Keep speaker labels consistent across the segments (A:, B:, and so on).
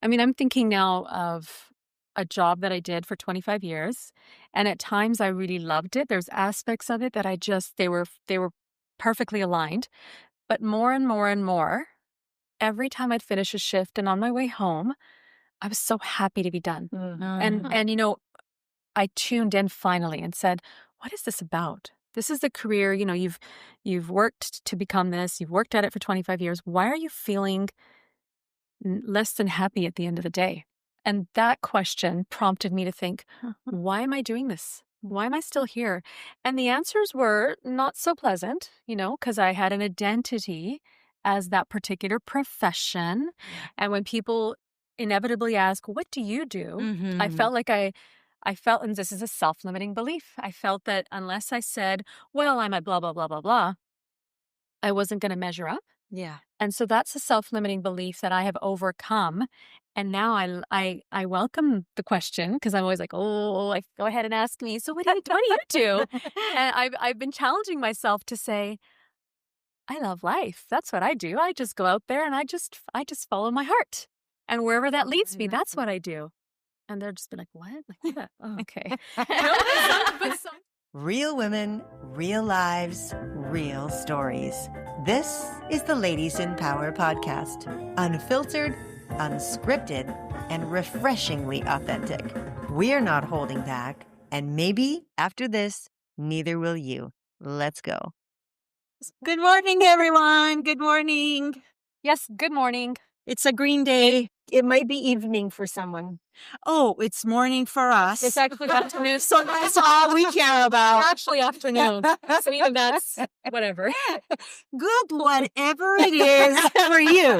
A: I mean, I'm thinking now of a job that I did for 25 years, and at times I really loved it. There's aspects of it that they were perfectly aligned, but more and more and more, every time I'd finish a shift and on my way home, I was so happy to be done. And I tuned in finally and said, what is this about? This is the career, you've worked to become this, you've worked at it for 25 years. Why are you feeling less than happy at the end of the day? And that question prompted me to think, why am I doing this? Why am I still here? And the answers were not so pleasant, because I had an identity as that particular profession. And when people inevitably ask, what do you do? I felt like I felt, and this is a self-limiting belief, I felt that unless I said, well, I'm a blah, blah, blah, blah, blah, I wasn't going to measure up.
B: Yeah.
A: And so that's a self-limiting belief that I have overcome. And now I welcome the question, because I'm always like, go ahead and ask me. So what do you do? And I've been challenging myself to say, I love life. That's what I do. I just go out there and I just follow my heart. And wherever that leads me, that's what I do. And they're just been like, what? Like, yeah, okay.
B: Real women, real lives, real stories. This is the Ladies in Power podcast. Unfiltered, unscripted, and refreshingly authentic. We're not holding back. And maybe after this, neither will you. Let's go.
C: Good morning, everyone. Good morning.
A: Yes, good morning.
C: It's a green day.
D: It might be evening for someone.
C: Oh, it's morning for us.
A: It's actually afternoon.
C: So that's all we care about.
A: Actually afternoon. So even that's whatever.
C: Good, whatever it is for you.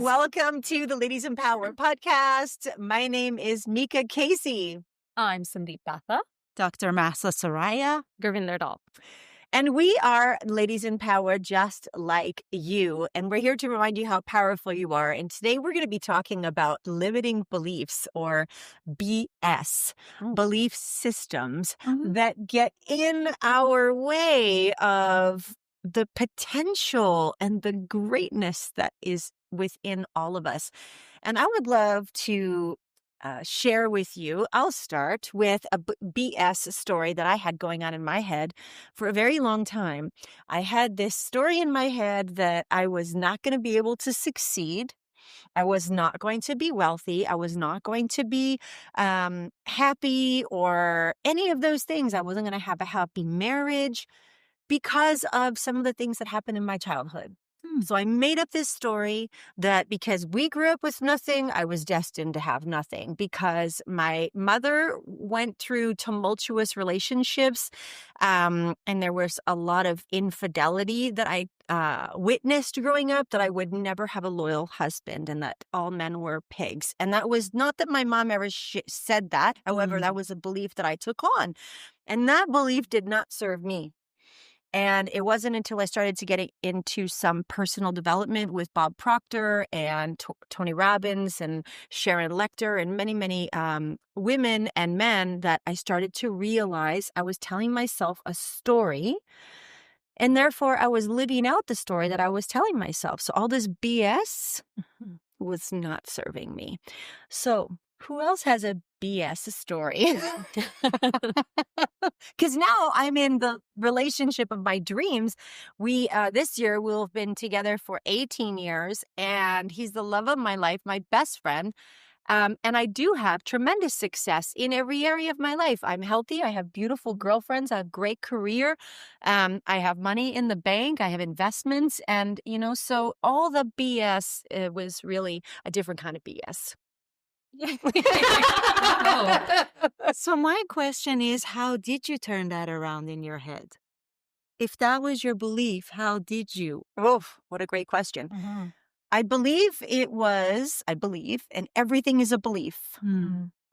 D: Welcome to the Ladies in Power podcast. My name is Meeka Caissie.
A: I'm Sandeep Bhatha.
C: Dr. Mahsa, Soraya.
A: Gurvinder, Dhol.
D: And we are Ladies in Power just like you. And we're here to remind you how powerful you are. And today we're going to be talking about limiting beliefs, or BS, belief systems that get in our way of the potential and the greatness that is within all of us. And I would love to share with you. I'll start with a BS story that I had going on in my head for a very long time. I had this story in my head that I was not going to be able to succeed. I was not going to be wealthy. I was not going to be happy or any of those things. I wasn't going to have a happy marriage because of some of the things that happened in my childhood. So I made up this story that because we grew up with nothing, I was destined to have nothing, because my mother went through tumultuous relationships, and there was a lot of infidelity that I witnessed growing up, that I would never have a loyal husband and that all men were pigs. And that was not that my mom ever said that. However, that was a belief that I took on. And that belief did not serve me. And it wasn't until I started to get into some personal development with Bob Proctor and Tony Robbins and Sharon Lecter and many, many women and men that I started to realize I was telling myself a story. And therefore, I was living out the story that I was telling myself. So all this BS was not serving me. So who else has a BS story? Because now I'm in the relationship of my dreams. We this year we'll have been together for 18 years, and he's the love of my life, my best friend. And I do have tremendous success in every area of my life. I'm healthy. I have beautiful girlfriends. I have great career. I have money in the bank. I have investments. And, so all the BS was really a different kind of BS.
C: So my question is, how did you turn that around in your head? If that was your belief, how did you?
D: Oh, what a great question. I believe, and everything is a belief.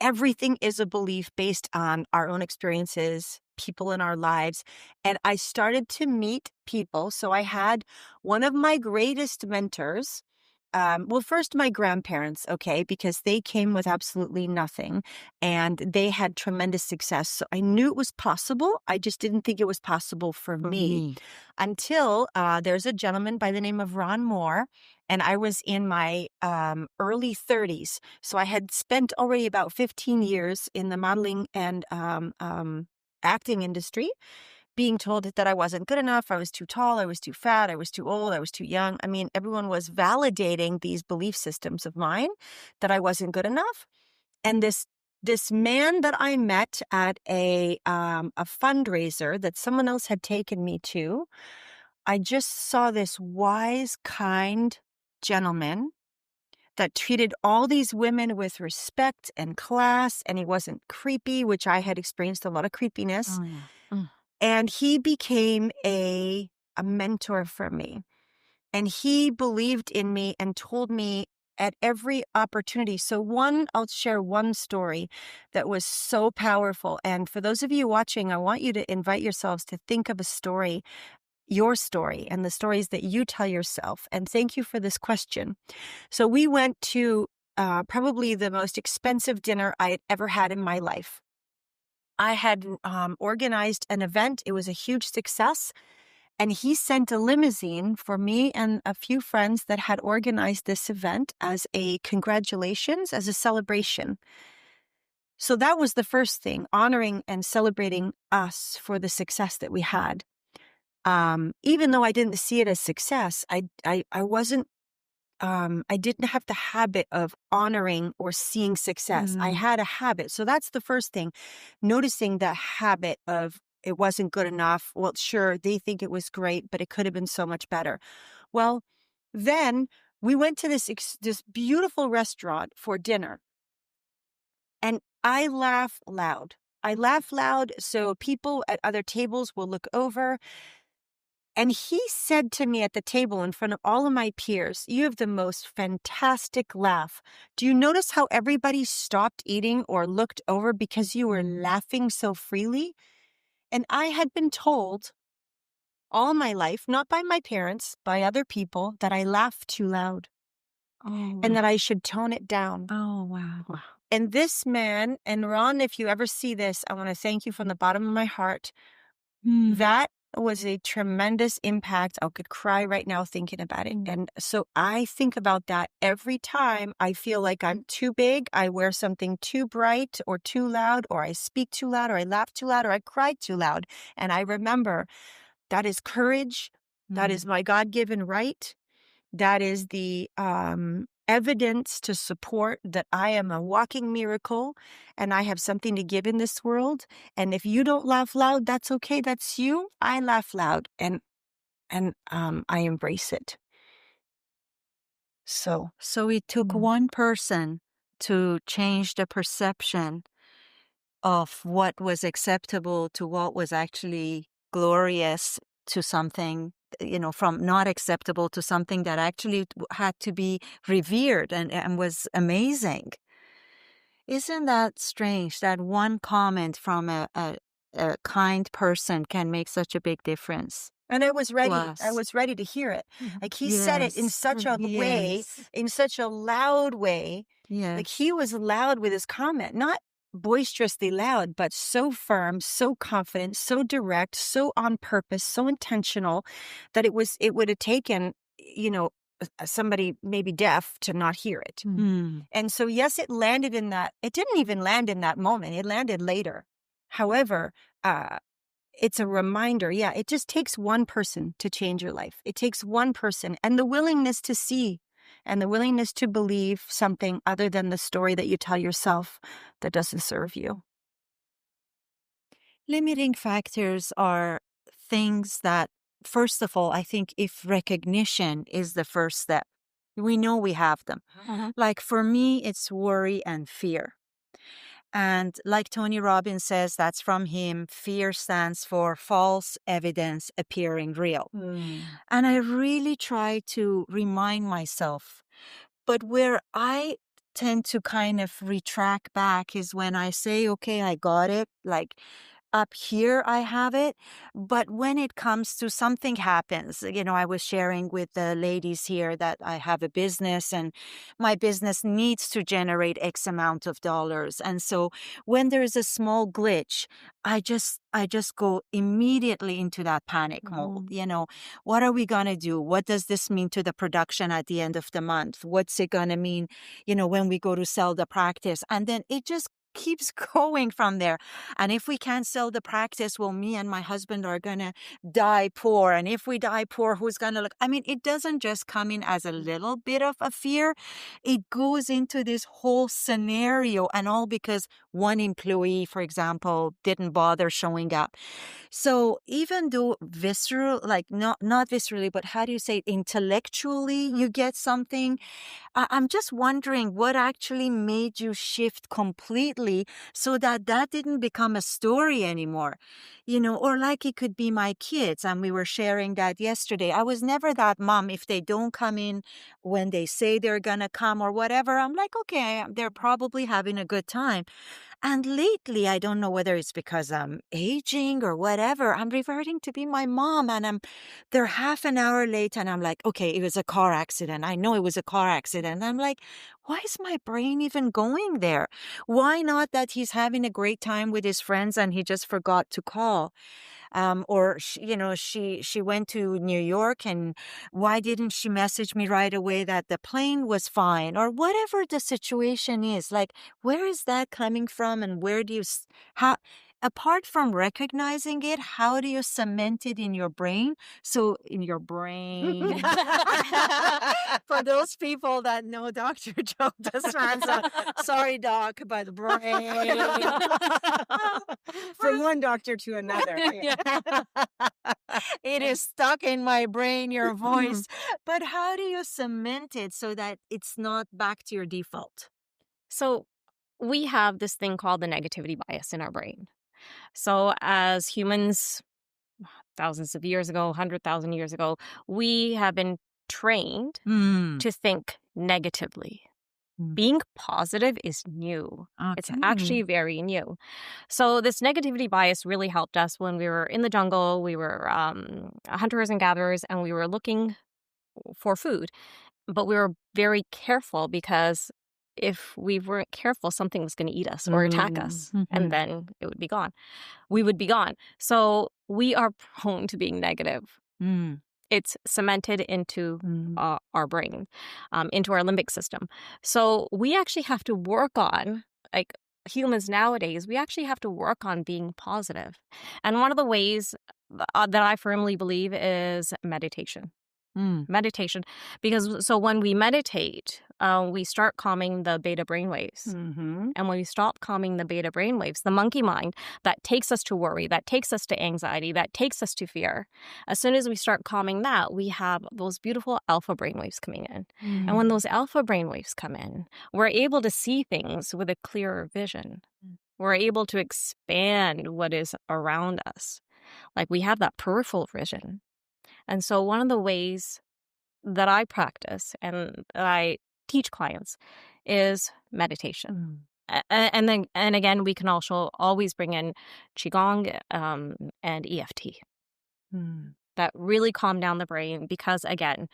D: Everything is a belief based on our own experiences, people in our lives. And I started to meet people. So I had one of my greatest mentors. First my grandparents, because they came with absolutely nothing and they had tremendous success. So I knew it was possible. I just didn't think it was possible for me. Until there's a gentleman by the name of Ron Moore, and I was in my early 30s. So I had spent already about 15 years in the modeling and acting industry, being told that I wasn't good enough, I was too tall, I was too fat, I was too old, I was too young. I mean, everyone was validating these belief systems of mine that I wasn't good enough. And this man that I met at a fundraiser that someone else had taken me to, I just saw this wise, kind gentleman that treated all these women with respect and class, and he wasn't creepy, which I had experienced a lot of creepiness.
C: Oh, yeah. Mm.
D: And he became a mentor for me. And he believed in me and told me at every opportunity. So I'll share one story that was so powerful. And for those of you watching, I want you to invite yourselves to think of a story, your story, and the stories that you tell yourself. And thank you for this question. So we went to probably the most expensive dinner I had ever had in my life. I had organized an event. It was a huge success. And he sent a limousine for me and a few friends that had organized this event as a congratulations, as a celebration. So that was the first thing, honoring and celebrating us for the success that we had. Even though I didn't see it as success, I wasn't I didn't have the habit of honoring or seeing success. I had a habit. So that's the first thing, noticing the habit of it wasn't good enough. Well, sure, they think it was great, but it could have been so much better. Well, then we went to this beautiful restaurant for dinner, and I laugh loud. I laugh loud so people at other tables will look over. And he said to me at the table in front of all of my peers, "You have the most fantastic laugh. Do you notice how everybody stopped eating or looked over because you were laughing so freely?" And I had been told all my life, not by my parents, by other people, that I laugh too loud and that I should tone it down.
C: Oh, wow. Wow.
D: And this man, and Ron, if you ever see this, I want to thank you from the bottom of my heart. That was a tremendous impact. I could cry right now thinking about it. And so I think about that every time I feel like I'm too big, I wear something too bright or too loud, or I speak too loud, or I laugh too loud, or I cry too loud. And I remember that is courage. That is my God-given right. That is the evidence to support that I am a walking miracle and I have something to give in this world. And if you don't laugh loud, that's okay. That's you. I laugh loud and I embrace it. So
C: it took one person to change the perception of what was acceptable to what was actually glorious, to something, from not acceptable to something that actually had to be revered and was amazing. Isn't that strange that one comment from a kind person can make such a big difference?
D: And I was ready.
C: Plus.
D: I was ready to hear it. Like he said it in such a way,
C: Yes.
D: in such a loud way.
C: Yes.
D: Like he was loud with his comment, not boisterously loud, but so firm, so confident, so direct, so on purpose, so intentional that it would have taken, somebody maybe deaf to not hear it. And so, yes, it landed in that. It didn't even land in that moment. It landed later. However, it's a reminder. Yeah, it just takes one person to change your life. It takes one person and the willingness to see and the willingness to believe something other than the story that you tell yourself that doesn't serve you.
C: Limiting factors are things that, first of all, I think if recognition is the first step, we know we have them. Like for me, it's worry and fear. And like Tony Robbins says, that's from him, fear stands for false evidence appearing real. And I really try to remind myself. But where I tend to kind of retract back is when I say, okay, I got it. Like up here I have it, but when it comes to something happens, I was sharing with the ladies here that I have a business and my business needs to generate X amount of dollars. And so when there's a small glitch, I just go immediately into that panic mode. What are we going to do? What does this mean to the production at the end of the month? What's it going to mean, when we go to sell the practice? And then it just keeps going from there. And if we can't sell the practice, well, me and my husband are going to die poor. And if we die poor, who's going to look? I mean, it doesn't just come in as a little bit of a fear. It goes into this whole scenario, and all because one employee, for example, didn't bother showing up. So even though visceral, like not viscerally, but how do you say it, intellectually, you get something, I'm just wondering what actually made you shift completely so that didn't become a story anymore, or like it could be my kids. And we were sharing that yesterday. I was never that mom. If they don't come in when they say they're going to come or whatever, I'm like, okay, they're probably having a good time. And lately, I don't know whether it's because I'm aging or whatever, I'm reverting to be my mom, and they're half an hour late and I'm like, okay, it was a car accident. I know it was a car accident. I'm like, why is my brain even going there? Why not that he's having a great time with his friends and he just forgot to call? Or she went to New York, and why didn't she message me right away that the plane was fine, or whatever the situation is? Like, where is that coming from, and where do you how? Apart from recognizing it, how do you cement it in your brain? So in your brain, for those people that know Dr. Joe Dispenza, sorry, doc, but brain. From one doctor to another. It is stuck in my brain, your voice. But how do you cement it so that it's not back to your default?
E: So we have this thing called the negativity bias in our brain. So as humans, thousands of years ago, 100,000 years ago, we have been trained to think negatively. Being positive is new.
C: Okay.
E: It's actually very new. So this negativity bias really helped us when we were in the jungle. We were hunters and gatherers, and we were looking for food. But we were very careful, because if we weren't careful, something was going to eat us or attack us, and then it would be gone. We would be gone. So we are prone to being negative. It's cemented into our brain, into our limbic system. So we actually have to work on, like humans nowadays, we actually have to work on being positive. And one of the ways that I firmly believe is meditation. Meditation. Because so when we meditate, we start calming the beta brainwaves. And when we stop calming the beta brainwaves, the monkey mind that takes us to worry, that takes us to anxiety, that takes us to fear, as soon as we start calming that, we have those beautiful alpha brainwaves coming in. And when those alpha brainwaves come in, we're able to see things with a clearer vision. We're able to expand what is around us. Like, we have that peripheral vision. And so one of the ways that I practice and that I teach clients is meditation. And again, we can also always bring in Qigong and EFT that really calm down the brain, because again,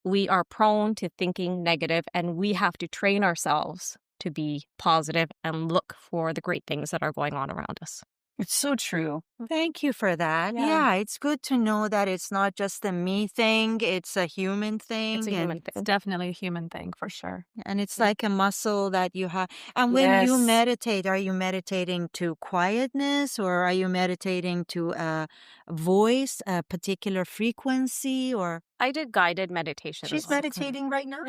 E: we are prone to thinking negative, and we have to train ourselves to be positive and look for the great things that are going on around us.
D: It's so true.
C: Thank you for that. Yeah, it's good to know that it's not just a me thing, it's a human thing.
E: It's a human thing.
A: It's definitely a human thing, for sure.
C: And it's like a muscle that you have. And when you meditate, are you meditating to quietness, or are you meditating to a voice, a particular frequency, or?
E: I did guided meditation.
D: She's meditating right now.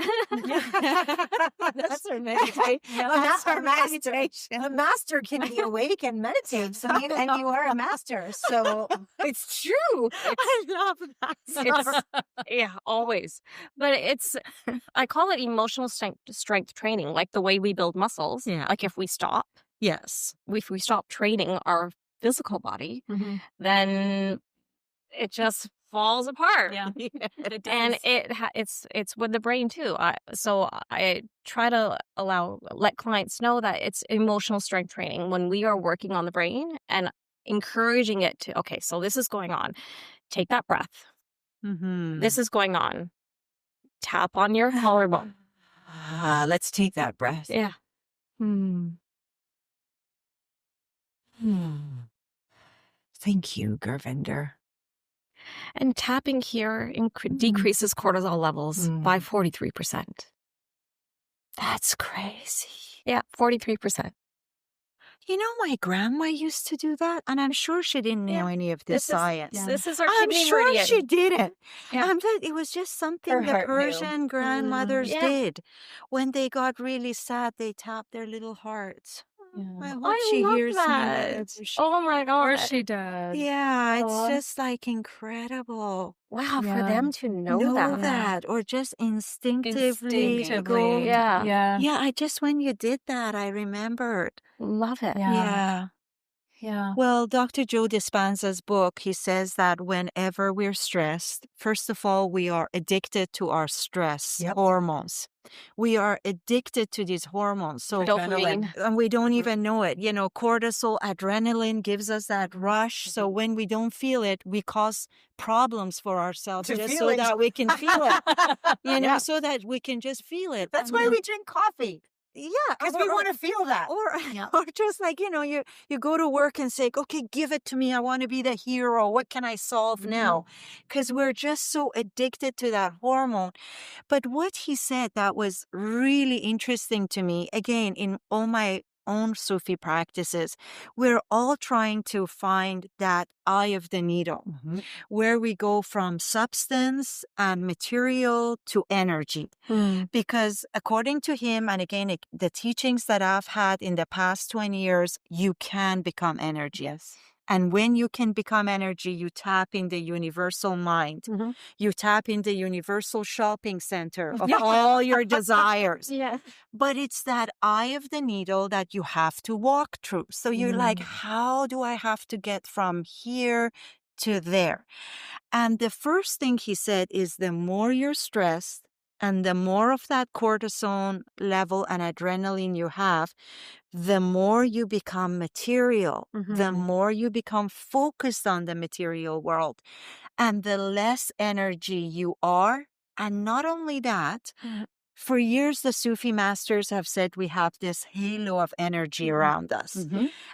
C: That's her meditation.
D: That's her meditation. A master can be awake and meditate, and you are a master. So it's true.
C: I love that.
E: Yeah, always. But I call it emotional strength training, like the way we build muscles.
C: Yeah.
E: Like if we stop training our physical body, then it just falls apart.
A: Yeah.
E: And it's with the brain too. So I try to let clients know that it's emotional strength training when we are working on the brain. And encouraging it to, okay, so this is going on. Take that breath.
C: Mm-hmm.
E: This is going on. Tap on your collarbone.
D: Let's take that breath.
E: Yeah.
D: Thank you, Gurvinder.
E: And tapping here decreases cortisol levels by 43%.
D: That's crazy.
E: Yeah, 43%.
C: You know, my grandma used to do that, and I'm sure she didn't know any of this science.
E: This is our
C: I'm
E: kidney
C: sure
E: meridian.
C: she didn't.
E: Yeah.
C: It was just something
D: Her
C: the
D: heart knew.
C: Persian grandmothers
E: Yeah.
C: did. When they got really sad, they tapped their little hearts. I hope
E: I
C: she
E: love
C: hears me
E: that.
C: whenever she-
E: Oh my
A: Or
E: God.
A: she did.
C: Yeah, it's
E: Aw.
C: just like incredible.
E: Wow, for
A: Yeah.
E: them to know that.
C: Or just instinctively go.
E: Yeah.
C: Yeah, I just, when you did that, I remembered.
E: Love it.
A: Yeah. Yeah.
C: Well, Dr. Joe Dispenza's book, he says that whenever we're stressed, first of all, we are addicted to our stress hormones. We are addicted to these hormones. So
E: Dopamine.
C: and we don't even know it. You know, cortisol, adrenaline gives us that rush. So when we don't feel it, we cause problems for ourselves
D: To
C: just
D: feel
C: so
D: it.
C: that we can feel it. You know,
D: Yeah.
C: so that we can just feel it.
D: That's
C: And
D: why
C: then-
D: we drink coffee.
C: Yeah,
D: Because we want to feel that.
C: or just like, you know, you go to work and say, okay, give it to me. I want to be the hero. What can I solve now? Because we're just so addicted to that hormone. But what he said that was really interesting to me, again, in all my own Sufi practices, we're all trying to find that eye of the needle, where we go from substance and material to energy. Because according to him, and again, the teachings that I've had in the past 20 years, you can become energy.
D: Yes.
C: And when you can become energy, you tap in the universal mind. You tap in the universal shopping center of all your desires.
E: Yeah.
C: But it's that eye of the needle that you have to walk through. So you're like, how do I have to get from here to there? And the first thing he said is the more you're stressed and the more of that cortisol level and adrenaline you have, the more you become material, the more you become focused on the material world, and the less energy you are. And not only that, for years, the Sufi masters have said we have this halo of energy around us.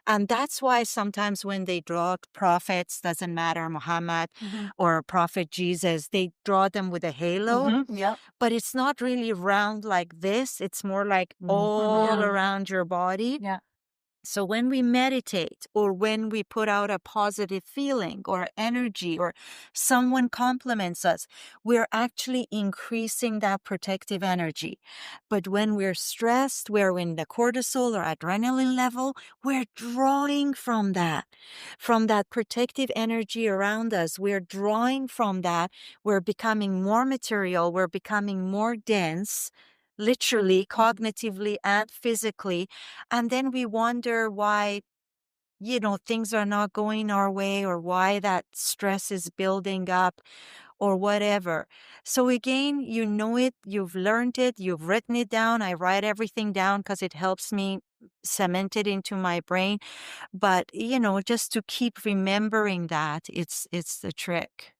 C: And that's why sometimes when they draw prophets, doesn't matter, Muhammad or Prophet Jesus, they draw them with a halo. But it's not really round like this. It's more like all around your body.
A: Yeah.
C: So when we meditate or when we put out a positive feeling or energy or someone compliments us, we're actually increasing that protective energy. But when we're stressed, we're in the cortisol or adrenaline level, we're drawing from that protective energy around us. We're drawing from that. We're becoming more material. We're becoming more dense, literally, cognitively, and physically. And then we wonder why, you know, things are not going our way or why that stress is building up or whatever. So again, you know it, you've learned it, you've written it down. I write everything down because it helps me cement it into my brain. But, you know, just to keep remembering that, it's the trick.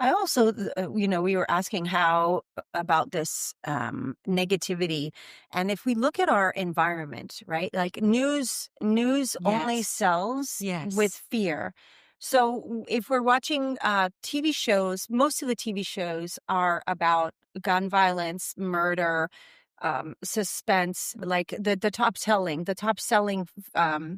D: I also, we were asking how about this negativity. And if we look at our environment, right, like news only sells with fear. So if we're watching TV shows, most of the TV shows are about gun violence, murder, suspense, like the top selling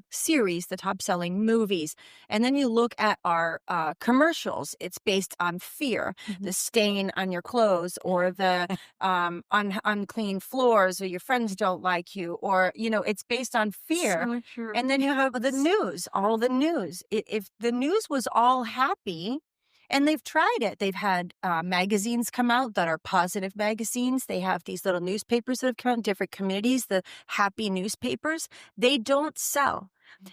D: series, the top selling movies. And then you look at our commercials, it's based on fear, the stain on your clothes or the unclean floors, or your friends don't like you, or, you know, it's based on fear.
C: So true.
D: And then you have the news, all the news. If the news was all happy, and they've tried it. They've had magazines come out that are positive magazines. They have these little newspapers that have come out in different communities, the happy newspapers. They don't sell.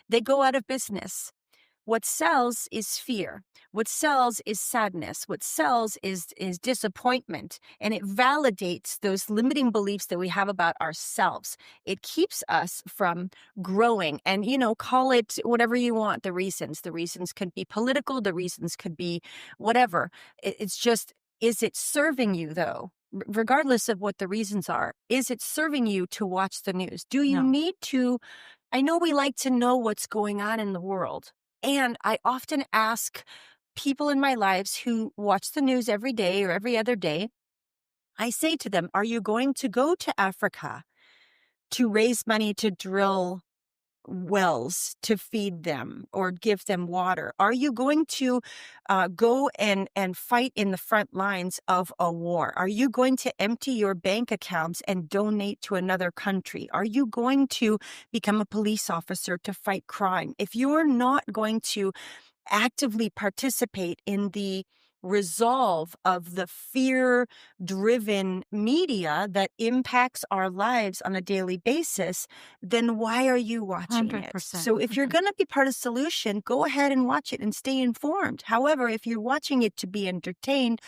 D: They go out of business. what sells is fear. What sells is sadness. What sells is disappointment. And it validates those limiting beliefs that we have about ourselves. It keeps us from growing. And, call it whatever you want, the reasons. The reasons could be political. The reasons could be whatever. It's just, is it serving you, though? Regardless of what the reasons are, is it serving you to watch the news? Do you need to? I know we like to know what's going on in the world. And I often ask people in my lives who watch the news every day or every other day, I say to them, are you going to go to Africa to raise money to drill wells to feed them or give them water? Are you going to go and fight in the front lines of a war? Are you going to empty your bank accounts and donate to another country? Are you going to become a police officer to fight crime? If you're not going to actively participate in the resolve of the fear-driven media that impacts our lives on a daily basis, then why are you watching it?
C: 100%.
D: So if you're going to be part of the solution, go ahead and watch it and stay informed. However, if you're watching it to be entertained,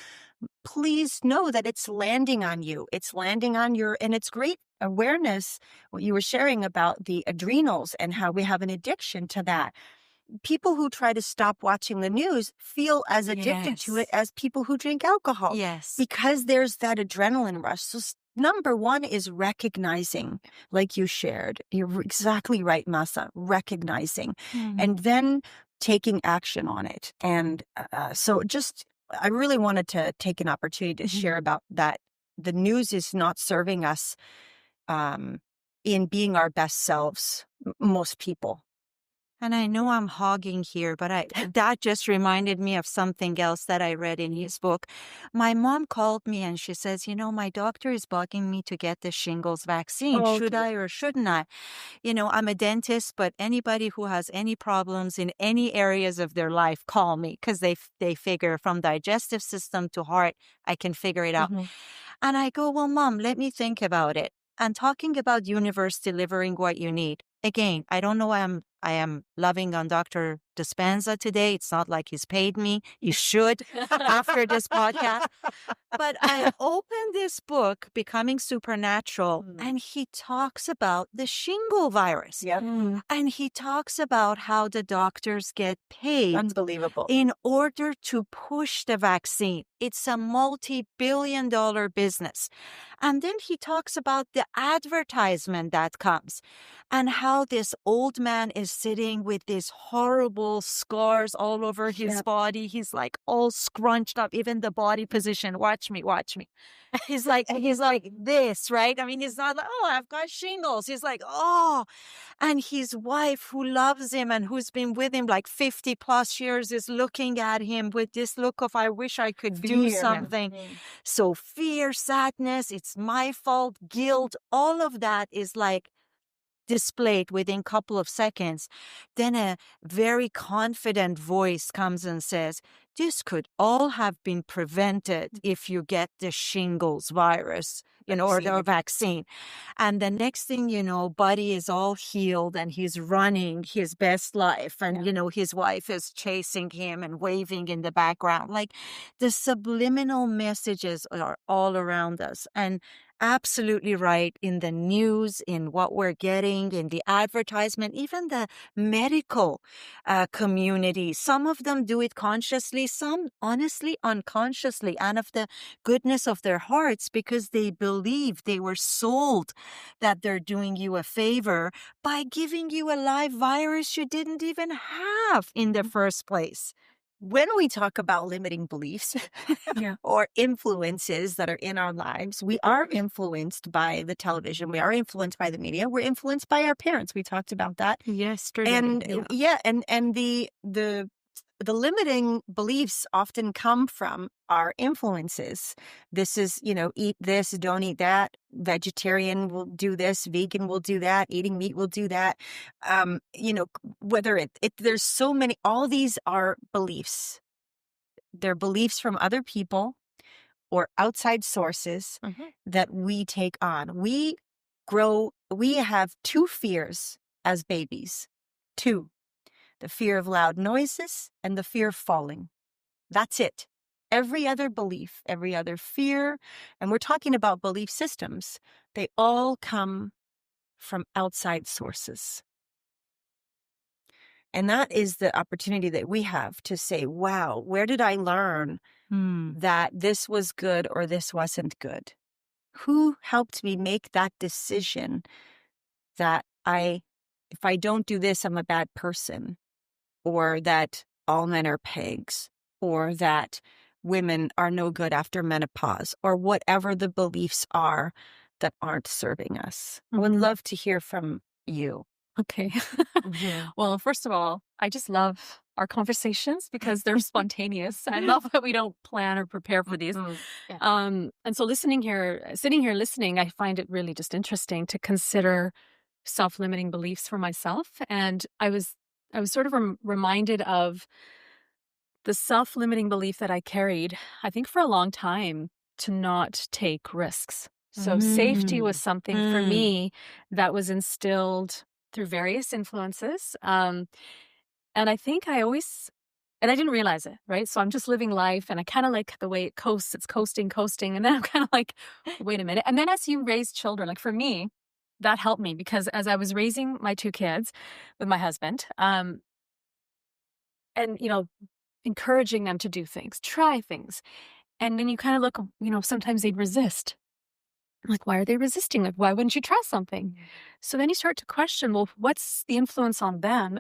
D: please know that it's landing on you. It's landing on and it's great awareness, what you were sharing about the adrenals and how we have an addiction to that. People who try to stop watching the news feel as addicted to it as people who drink alcohol.
C: Yes.
D: Because there's that adrenaline rush. So number one is recognizing, like you shared. You're exactly right, Mahsa, recognizing. And then taking action on it. And so I really wanted to take an opportunity to share about that. The news is not serving us in being our best selves, most people.
C: And I know I'm hogging here, but that just reminded me of something else that I read in his book. My mom called me and she says, my doctor is bugging me to get the shingles vaccine. Should I or shouldn't I? I'm a dentist, but anybody who has any problems in any areas of their life, call me, because they figure from digestive system to heart, I can figure it out. And I go, well, Mom, let me think about it. And talking about universe delivering what you need. Again, I don't know I am loving on Dr. Dispenza today. It's not like he's paid me. You should after this podcast. But I opened this book, Becoming Supernatural, and he talks about the shingle virus. And he talks about how the doctors get paid.
D: Unbelievable.
C: In order to push the vaccine. It's a multi-billion-dollar business. And then he talks about the advertisement that comes and how this old man is sitting with these horrible scars all over his body. He's like all scrunched up, even the body position. Watch me. He's like this, right? I mean, he's not like, oh, I've got shingles. He's like, oh. And his wife, who loves him and who's been with him like 50 plus years, is looking at him with this look of, I wish I could do something. So fear, sadness, it's my fault, guilt, all of that is like displayed within a couple of seconds. Then a very confident voice comes and says, this could all have been prevented if you get the shingles virus, or the vaccine. And the next thing you know, Buddy is all healed and he's running his best life. And, his wife is chasing him and waving in the background. Like the subliminal messages are all around us. And absolutely right, in the news, in what we're getting, in the advertisement, even the medical community. Some of them do it consciously, some honestly unconsciously, and of the goodness of their hearts, because they believe, they were sold that they're doing you a favor by giving you a live virus you didn't even have in the first place.
D: When we talk about limiting beliefs or influences that are in our lives, we are influenced by the television. We are influenced by the media. We're influenced by our parents. We talked about that.
C: Yesterday.
D: And the limiting beliefs often come from our influences. This is, eat this, don't eat that. Vegetarian will do this, vegan will do that, eating meat will do that. Whether there's so many, all these are beliefs. They're beliefs from other people or outside sources that we take on. We have two fears as babies. Two. the fear of loud noises, and the fear of falling. That's it. Every other belief, every other fear, and we're talking about belief systems, they all come from outside sources. And that is the opportunity that we have to say, wow, where did I learn that this was good or this wasn't good? Who helped me make that decision that if I don't do this, I'm a bad person, or that all men are pigs, or that women are no good after menopause, or whatever the beliefs are that aren't serving us. I would love to hear from you.
A: Okay. Well, first of all, I just love our conversations because they're spontaneous. I love that we don't plan or prepare for these. And so sitting here listening, I find it really just interesting to consider self-limiting beliefs for myself. And I was sort of reminded of the self-limiting belief that I carried, I think, for a long time, to not take risks. So safety was something for me that was instilled through various influences. And I think and I didn't realize it, right? So I'm just living life and I kind of like the way it coasts. It's coasting. And then I'm kind of like, wait a minute. And then as you raise children, like for me, that helped me because as I was raising my 2 kids with my husband, and, encouraging them to do things, try things. And then you kind of look, sometimes they'd resist. I'm like, why are they resisting? Like, why wouldn't you try something? So then you start to question, well, what's the influence on them?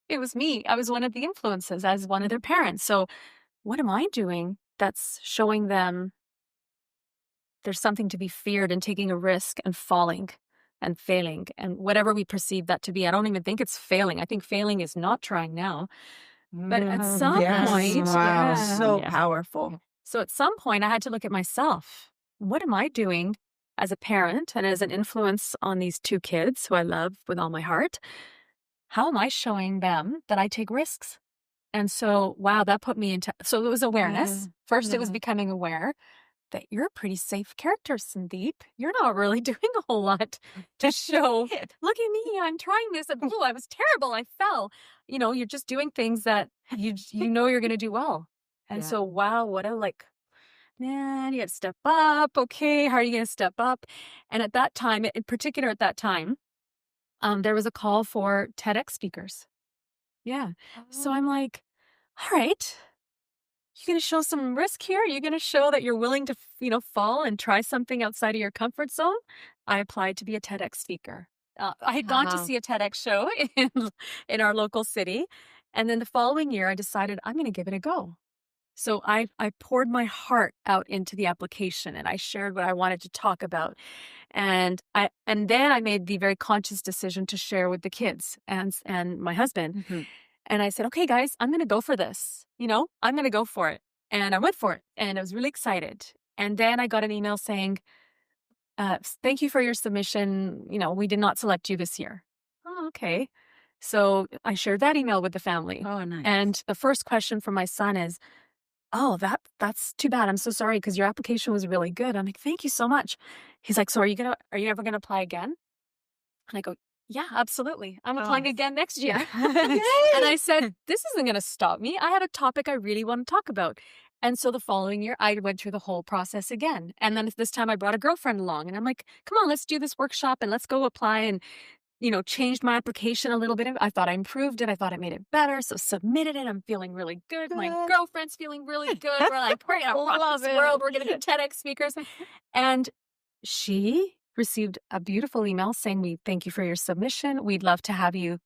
A: It was me. I was one of the influences as one of their parents. So what am I doing that's showing them there's something to be feared in taking a risk and falling and failing and whatever we perceive that to be? I don't even think it's failing. I think failing is not trying now. But at some point,
D: so powerful.
A: So at some point, I had to look at myself. What am I doing as a parent and as an influence on these 2 kids who I love with all my heart? How am I showing them that I take risks? And so, wow, that put me into, so it was awareness. First, it was becoming aware that you're a pretty safe character, Sandeep. You're not really doing a whole lot to show, look at me, I'm trying this. And, I was terrible. I fell. You're just doing things that you're going to do well. And so, wow, what a man, you got to step up. Okay, how are you going to step up? And at that time, in particular at that time, there was a call for TEDx speakers. Yeah. So I'm like, all right, you're going to show some risk here. You're going to show that you're willing to, fall and try something outside of your comfort zone. I applied to be a TEDx speaker. I had gone to see a TEDx show in our local city. And then the following year, I decided I'm going to give it a go. So I poured my heart out into the application and I shared what I wanted to talk about. And then I made the very conscious decision to share with the kids and my husband. And I said, okay, guys, I'm going to go for this. I'm going to go for it. And I went for it and I was really excited. And then I got an email saying, thank you for your submission. We did not select you this year. Oh, okay. So I shared that email with the family.
C: Oh, nice.
A: And the first question from my son is, oh, that's too bad. I'm so sorry because your application was really good. I'm like, thank you so much. He's like, so are you ever gonna apply again? And I go, yeah, absolutely. I'm applying again next year. And I said, this isn't gonna stop me. I had a topic I really want to talk about. And so the following year, I went through the whole process again. And then this time I brought a girlfriend along and I'm like, come on, let's do this workshop and let's go apply and changed my application a little bit. I thought I improved it. I thought I made it better. So submitted it. I'm feeling really good. My girlfriend's feeling really good. We're like, we're going to rock this world. We're going to be TEDx speakers. And she received a beautiful email saying, we thank you for your submission. We'd love to have you,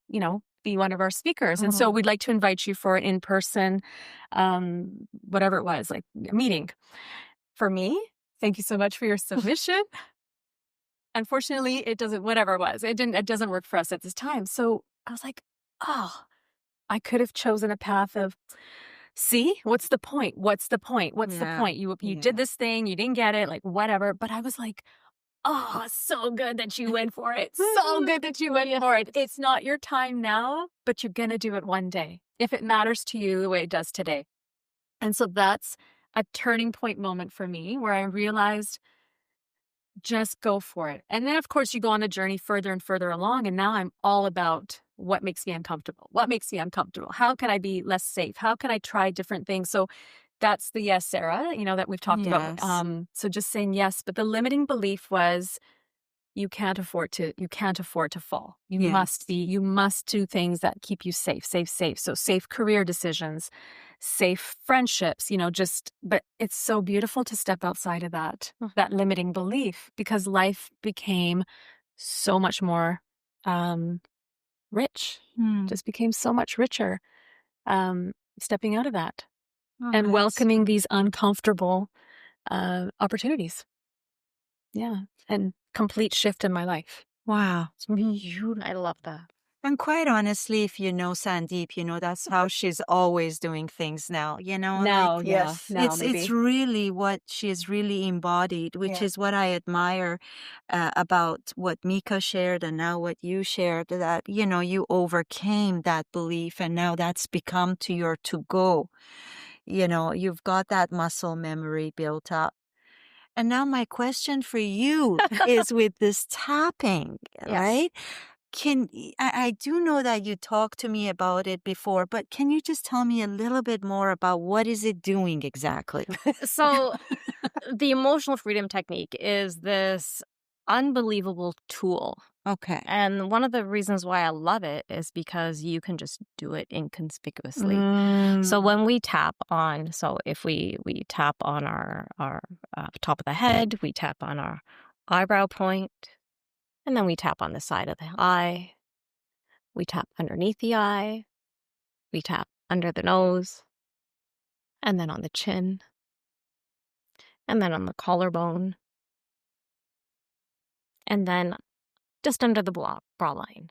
A: be one of our speakers. And so we'd like to invite you for an in-person, whatever it was, like a meeting. For me, thank you so much for your submission. Unfortunately, it doesn't, whatever it was, it doesn't work for us at this time. So I was like, oh, I could have chosen a path of, see, what's the point? What's the point? What's the point? You did this thing, you didn't get it, like whatever. But I was like, oh, so good that you went for it. So good that you went for it. It's not your time now, but you're going to do it one day if it matters to you the way it does today. And so that's a turning point moment for me where I realized, just go for it. And then, of course, you go on the journey further and further along. And now I'm all about what makes me uncomfortable? What makes me uncomfortable? How can I be less safe? How can I try different things? So that's the yes, Sarah, that we've talked about.
C: Yes.
A: So just saying yes, but the limiting belief was you can't afford to fall.
C: Yes.
A: You must do things that keep you safe. So safe career decisions, safe friendships, but it's so beautiful to step outside of that limiting belief, because life became so much more rich, just became so much richer, stepping out of that
C: Oh,
A: and
C: that's
A: welcoming these uncomfortable opportunities. Yeah. And complete shift in my life.
C: wow.
A: It's beautiful.
E: I love that.
C: And quite honestly, if you know Sandeep, that's how she's always doing things now.
A: Now,
C: like
A: yeah. Now,
C: it's
A: maybe.
C: really what she's really embodied, which is what I admire about what Meeka shared and now what you shared, that you overcame that belief and now that's become to your to go. You've got that muscle memory built up. And now my question for you is with this tapping,
E: Yes.
C: right? I do know that you talked to me about it before, but can you just tell me a little bit more about what is it doing exactly?
E: So the emotional freedom technique is this unbelievable tool.
C: Okay.
E: And one of the reasons why I love it is because you can just do it inconspicuously. So when we tap on, if we tap on our top of the head, we tap on our eyebrow point, and then we tap on the side of the eye, we tap underneath the eye, we tap under the nose, and then on the chin, and then on the collarbone, and then just under the bra line.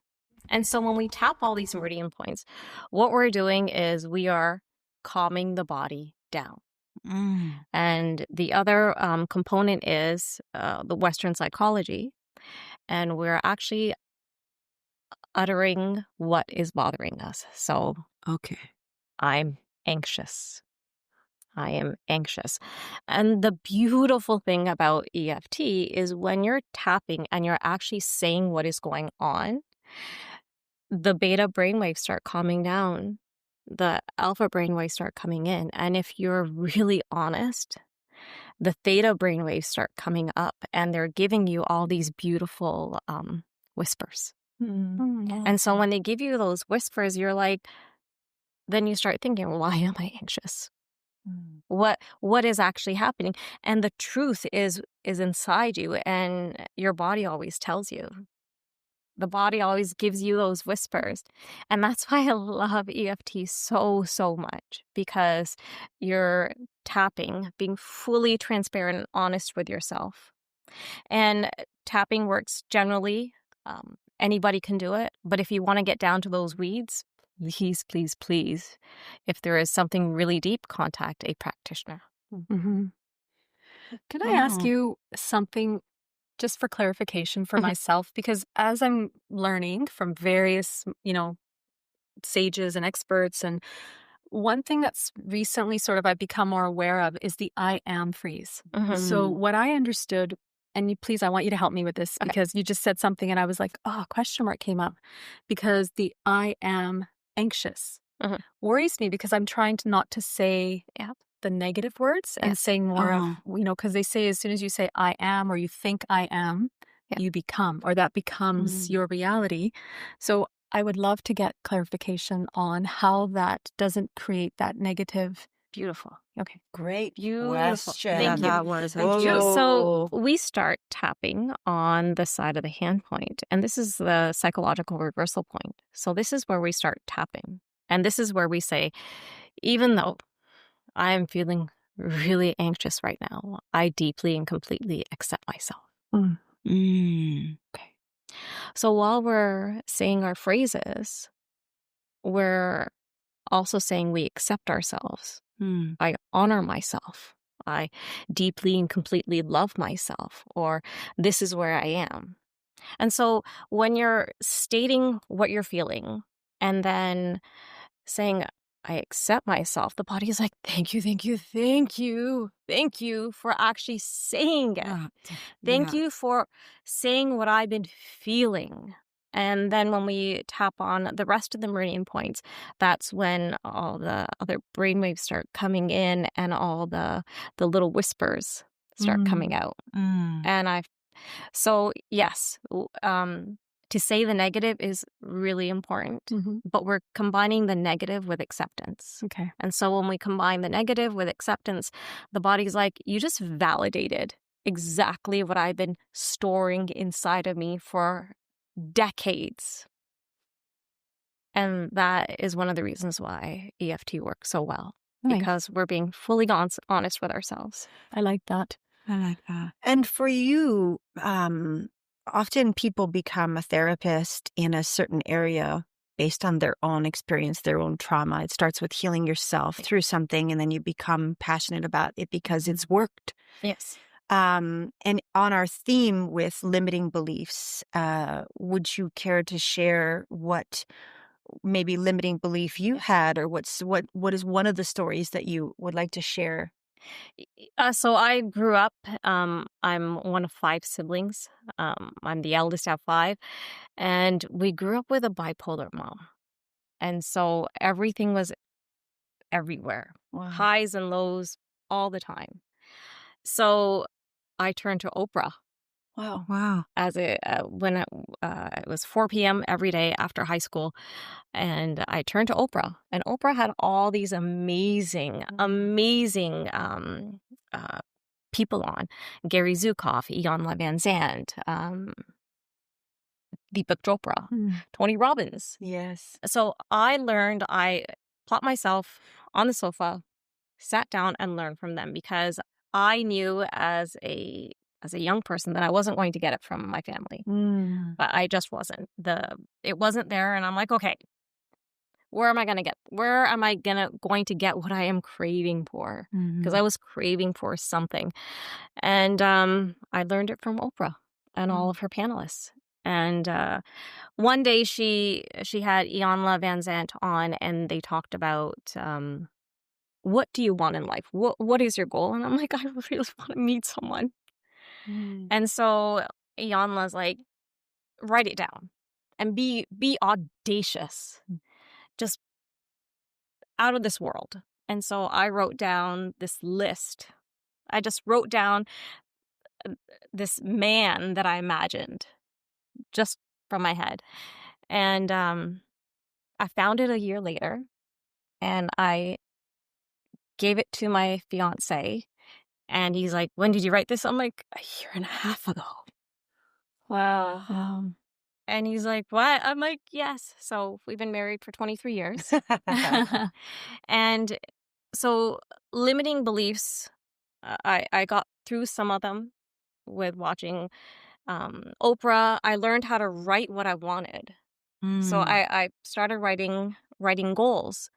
E: And so when we tap all these meridian points, what we're doing is we are calming the body down. And the other component is the Western psychology. And we're actually uttering what is bothering us. So,
C: Okay.
E: I'm anxious. I am anxious. And the beautiful thing about EFT is when you're tapping and you're actually saying what is going on, the beta brainwaves start calming down, the alpha brainwaves start coming in. And if you're really honest, the theta brainwaves start coming up and they're giving you all these beautiful whispers. And so when they give you those whispers, you're like, then you start thinking, why am I anxious? What is actually happening? And the truth is inside you, and your body always tells you. The body always gives you those whispers. And that's why I love EFT so, so much, because you're tapping, being fully transparent and honest with yourself. And tapping works generally. Anybody can do it. But if you want to get down to those weeds, please, please, please, if there is something really deep, contact a practitioner.
A: Can I ask you something just for clarification for myself? Because as I'm learning from various, sages and experts, and one thing that's recently sort of I've become more aware of is the I am freeze. So what I understood, and please, I want you to help me with this, because you just said something and I was like, oh, question mark came up, because the I am anxious worries me, because I'm trying to not to say the negative words and saying more of, because they say as soon as you say I am, or you think I am, you become, or that becomes your reality. So I would love to get clarification on how that doesn't create that negative.
E: Beautiful.
A: Okay.
B: Great
E: Beautiful.
B: question.
E: Thank you.
C: That was
E: Thank you. So we start tapping on the side of the hand point, and this is the psychological reversal point. So this is where we start tapping. And this is where we say, even though I am feeling really anxious right now, I deeply and completely accept myself. Okay. So while we're saying our phrases, we're also saying we accept ourselves. I honor myself. I deeply and completely love myself, or this is where I am. And so when you're stating what you're feeling and then saying, I accept myself, the body is like, thank you, thank you, thank you. Thank you for actually saying it. Thank you for saying what I've been feeling. And then when we tap on the rest of the meridian points, that's when all the other brainwaves start coming in and all the little whispers start coming out. And so yes, to say the negative is really important, but we're combining the negative with acceptance.
A: Okay.
E: And so when we combine the negative with acceptance, the body's like, you just validated exactly what I've been storing inside of me for decades. And that is one of the reasons why EFT works so well,
A: Nice.
E: because we're being fully honest with ourselves.
A: I like that.
C: I like that.
D: And for you, often people become a therapist in a certain area based on their own experience, their own trauma. It starts with healing yourself through something, and then you become passionate about it because it's worked.
E: Yes.
D: And on our theme with limiting beliefs, would you care to share what maybe limiting belief you had, or what is one of the stories that you would like to share?
E: So I grew up, I'm one of 5 siblings. I'm the eldest out of 5. And we grew up with a bipolar mom. And so everything was everywhere, highs and lows all the time. So I turned to Oprah
C: Wow.
E: as when it was 4 p.m. every day after high school. And I turned to Oprah, and Oprah had all these amazing people on: Gary Zukav, Ian Van Zandt, Deepak Chopra, Tony Robbins.
D: Yes.
E: So I learned, I plopped myself on the sofa, sat down and learned from them, because I knew as a young person that I wasn't going to get it from my family. But I just wasn't. It wasn't there, and I'm like, okay, where am I going to get what I am craving for? Because I was craving for something. And I learned it from Oprah and all of her panelists. And one day she had Iyanla Van Zandt on, and they talked about what do you want in life? What is your goal? And I'm like, I really want to meet someone. And so Iyanla's like, write it down and be audacious, just out of this world. And so I wrote down this list. I just wrote down this man that I imagined just from my head. And I found it a year later, and I gave it to my fiance, and he's like, when did you write this? I'm like, a year and a half ago.
A: Wow.
E: And he's like, what? I'm like, yes. So we've been married for 23 years. And so limiting beliefs, I got through some of them with watching Oprah. I learned how to write what I wanted. So I started writing goals.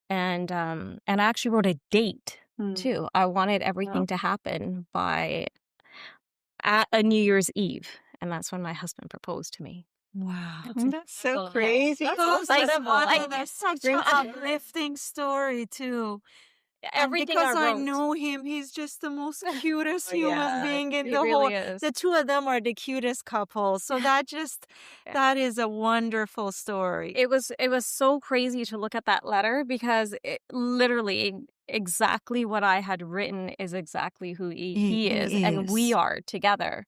E: And I actually wrote a date too. I wanted everything to happen by at a New Year's Eve. And that's when my husband proposed to me.
C: Wow.
D: That's so crazy.
C: That's such an uplifting story too.
E: Everything
C: because
E: I
C: I
E: wrote.
C: know him, he's just the most cutest human being in
E: he
C: the
E: really
C: whole.
E: is.
C: The two of them are the cutest couple. So that that is a wonderful story.
E: It was so crazy to look at that letter, because it literally exactly what I had written is exactly who he is, and we are together.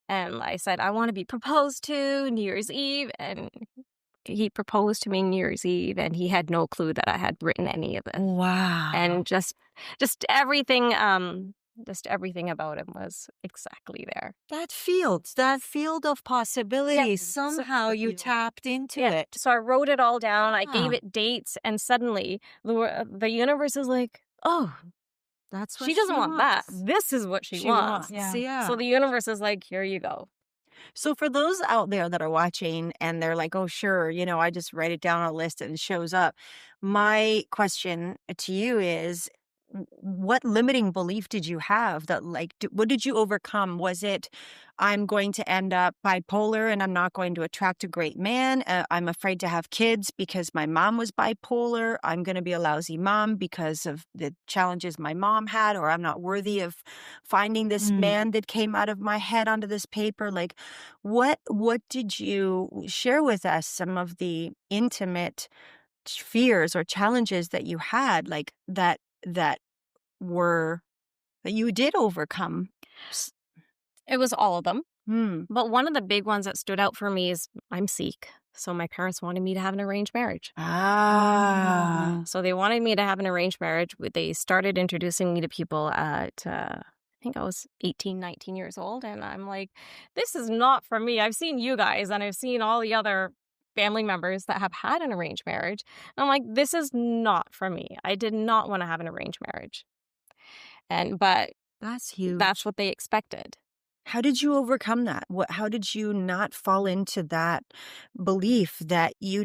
E: And I said, I want to be proposed to New Year's Eve, and he proposed to me New Year's Eve, and he had no clue that I had written any of it.
C: Wow.
E: And just everything about him was exactly there.
C: That field of possibilities, somehow you tapped into it.
E: So I wrote it all down. I gave it dates, and suddenly the universe is like, oh,
C: That's what
E: she doesn't want that.
C: wants.
E: This is what she wants.
C: Yeah.
E: So the universe is like, here you go.
D: So for those out there that are watching and they're like, oh, sure, I just write it down on a list and it shows up. My question to you is, what limiting belief did you have that like, what did you overcome? Was it, I'm going to end up bipolar and I'm not going to attract a great man. I'm afraid to have kids because my mom was bipolar. I'm going to be a lousy mom because of the challenges my mom had, or I'm not worthy of finding this man that came out of my head onto this paper. Like, what did you share with us? Some of the intimate fears or challenges that you had, like that were that you did overcome.
E: It was all of them.
D: Hmm.
E: But one of the big ones that stood out for me is I'm Sikh. So my parents wanted me to have an arranged marriage. So they wanted me to have an arranged marriage. They started introducing me to people at, I think I was 18, 19 years old. And I'm like, this is not for me. I've seen you guys and I've seen all the other family members that have had an arranged marriage. And I'm like, this is not for me. I did not want to have an arranged marriage. But
C: That's huge.
E: that's what they expected.
D: How did you overcome that? How did you not fall into that belief that you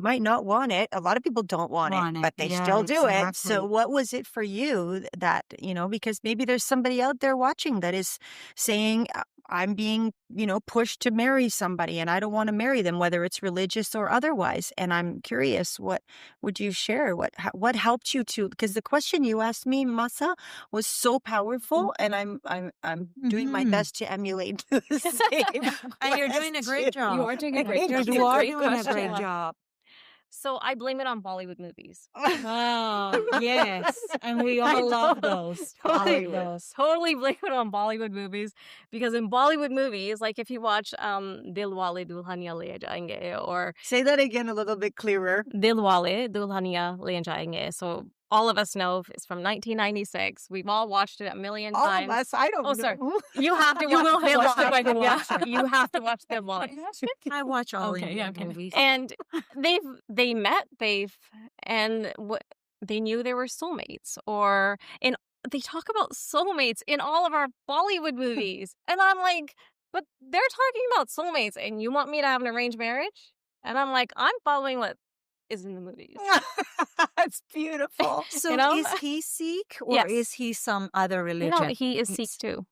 D: might not want it? A lot of people don't want it, but they still do it. So what was it for you that, because maybe there's somebody out there watching that is saying, I'm being, pushed to marry somebody and I don't want to marry them, whether it's religious or otherwise. And I'm curious, what would you share? What helped you to, because the question you asked me, Mahsa, was so powerful, and I'm doing my best to emulate the same.
C: And you're doing a great job.
E: You are doing a great job.
C: You are doing a great job.
E: So I blame it on Bollywood movies.
C: Oh, yes. And we all love those.
E: Totally blame it on Bollywood movies. Because in Bollywood movies, like if you watch Dilwale Dulhania Le Jayenge or...
D: Say that again a little bit clearer.
E: Dilwale Dulhania Le Jayenge. So all of us know it's from 1996. We've all watched it a million times.
D: All of us? I don't know.
E: Sorry. You have to watch Dilwale. You have to watch Dilwale.
C: I watch all movies.
E: And they met, and they knew they were soulmates. They talk about soulmates in all of our Bollywood movies. And I'm like, but they're talking about soulmates and you want me to have an arranged marriage? And I'm like, I'm following what is in the movies.
D: That's beautiful.
C: So is he Sikh or
E: Yes.
C: is he some other religion?
E: No, he is Sikh too.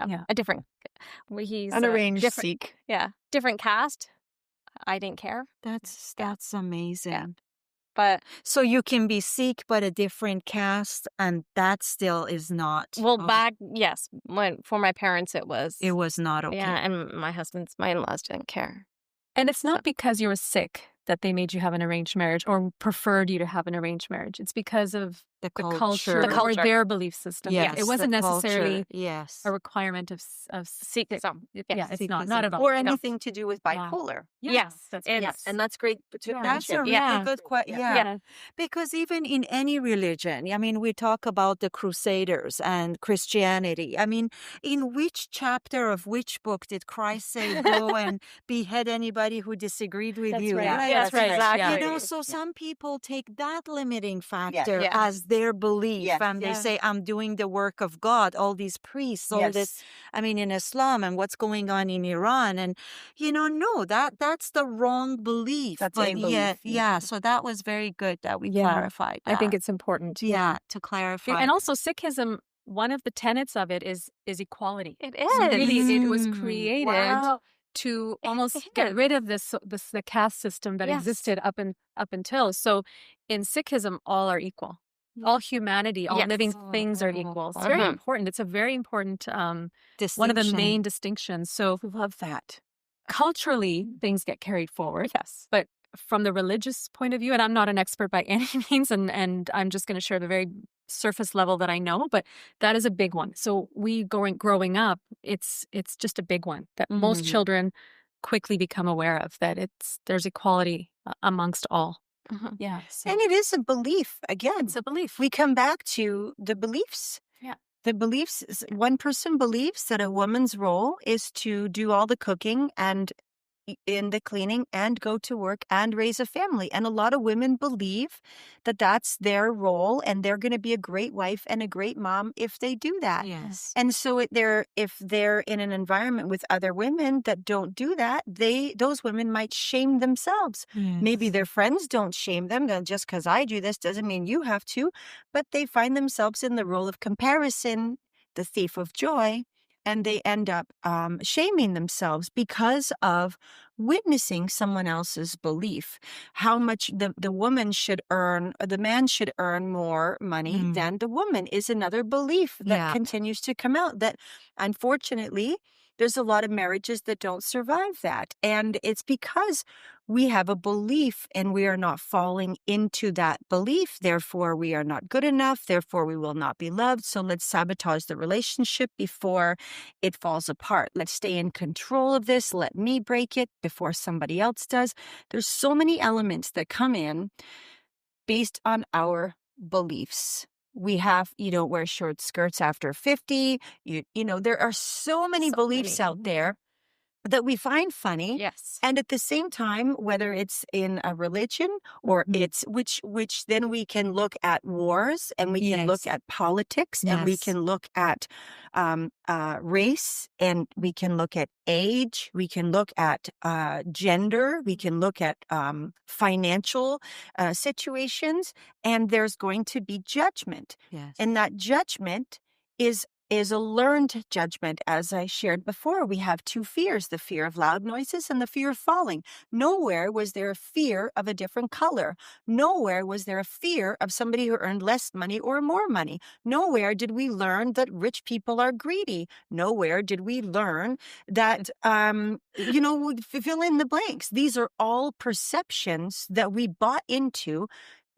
E: Yeah. A different. He's
D: An arranged
E: different,
D: Sikh.
E: Yeah. Different caste. I didn't care.
C: That's amazing.
E: Yeah. But
C: so you can be Sikh but a different caste, and that still is not.
E: well, yes, for my parents it was
C: not okay.
E: Yeah, and my in-laws didn't care.
A: And it's not because you were sick that they made you have an arranged marriage or preferred you to have an arranged marriage. It's because of the culture. Or their belief system.
C: Yes,
A: it wasn't necessarily a requirement of
E: Sikhism.
A: Yeah, it's not at all.
D: Or anything to do with bipolar.
E: Yes.
D: And that's great.
C: That's a really good question.
E: Yeah.
C: Because even in any religion, I mean, we talk about the Crusaders and Christianity. I mean, in which chapter of which book did Christ say, go and behead anybody who disagreed with you?
A: Right. That's right.
E: Exactly.
C: So some people take that limiting factor as their belief, and they say, I'm doing the work of God, all these priests, all this, I mean, in Islam and what's going on in Iran. And, no, that's the wrong belief.
D: That's a belief.
C: So that was very good that we clarified that.
A: I think it's important.
C: To clarify.
A: And also Sikhism, one of the tenets of it is equality.
E: It is.
A: So really, it was created to almost get rid of the caste system that existed up until. So in Sikhism, all are equal. All humanity, all living things are equal. It's very important. It's a very important one of the main distinctions. So
D: I love that.
A: Culturally, things get carried forward. Yes. But from the religious point of view, and I'm not an expert by any means, and I'm just going to share the very surface level that I know, but that is a big one. So growing up, it's just a big one that most children quickly become aware of, that there's equality amongst all. Yeah. So.
D: And it is a belief. Again,
A: it's a belief.
D: We come back to the beliefs.
A: Yeah.
D: The beliefs, one person believes that a woman's role is to do all the cooking and in the cleaning and go to work and raise a family. And a lot of women believe that that's their role and they're going to be a great wife and a great mom if they do that.
C: Yes.
D: And so if they're in an environment with other women that don't do that, those women might shame themselves. Maybe their friends don't shame them. Just because I do this doesn't mean you have to. But they find themselves in the role of comparison, the thief of joy, and they end up shaming themselves because of witnessing someone else's belief. How much the woman should earn, or the man should earn more money than the woman is another belief that continues to come out. That unfortunately, there's a lot of marriages that don't survive that. And it's because we have a belief and we are not falling into that belief. Therefore, we are not good enough. Therefore, we will not be loved. So let's sabotage the relationship before it falls apart. Let's stay in control of this. Let me break it before somebody else does. There's so many elements that come in based on our beliefs. We have, you don't wear short skirts after 50. You know, there are so many beliefs out there that we find funny.
E: Yes.
D: And at the same time, whether it's in a religion or it's which then we can look at wars and we can look at politics and we can look at race and we can look at age, we can look at gender, we can look at financial situations, and there's going to be judgment.
C: Yes.
D: And that judgment is a learned judgment. As I shared before, we have two fears, the fear of loud noises and the fear of falling. Nowhere was there a fear of a different color. Nowhere was there a fear of somebody who earned less money or more money. Nowhere did we learn that rich people are greedy. Nowhere did we learn that, fill in the blanks. These are all perceptions that we bought into.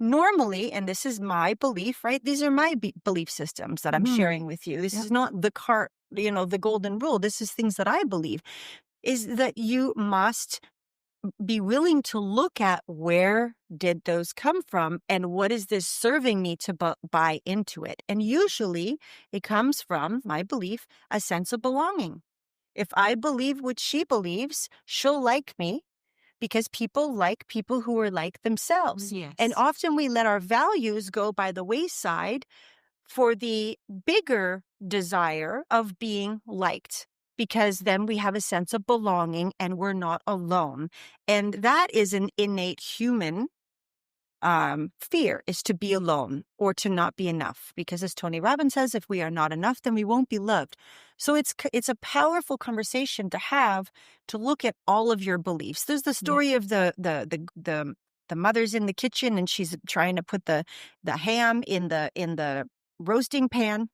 D: Normally, and this is my belief, right? These are my belief systems that I'm sharing with you. This is not the golden rule. This is things that I believe, is that you must be willing to look at where did those come from and what is this serving me to buy into it. And usually it comes from, my belief, a sense of belonging. If I believe what she believes, she'll like me. Because people like people who are like themselves.
C: Yes.
D: And often we let our values go by the wayside for the bigger desire of being liked, because then we have a sense of belonging and we're not alone. And that is an innate human fear, is to be alone or to not be enough. Because as Tony Robbins says, if we are not enough, then we won't be loved. So it's a powerful conversation to have, to look at all of your beliefs. There's the story of the mother's in the kitchen and she's trying to put the ham in the roasting pan.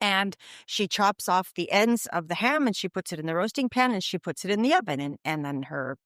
D: And she chops off the ends of the ham and she puts it in the roasting pan and she puts it in the oven. And then her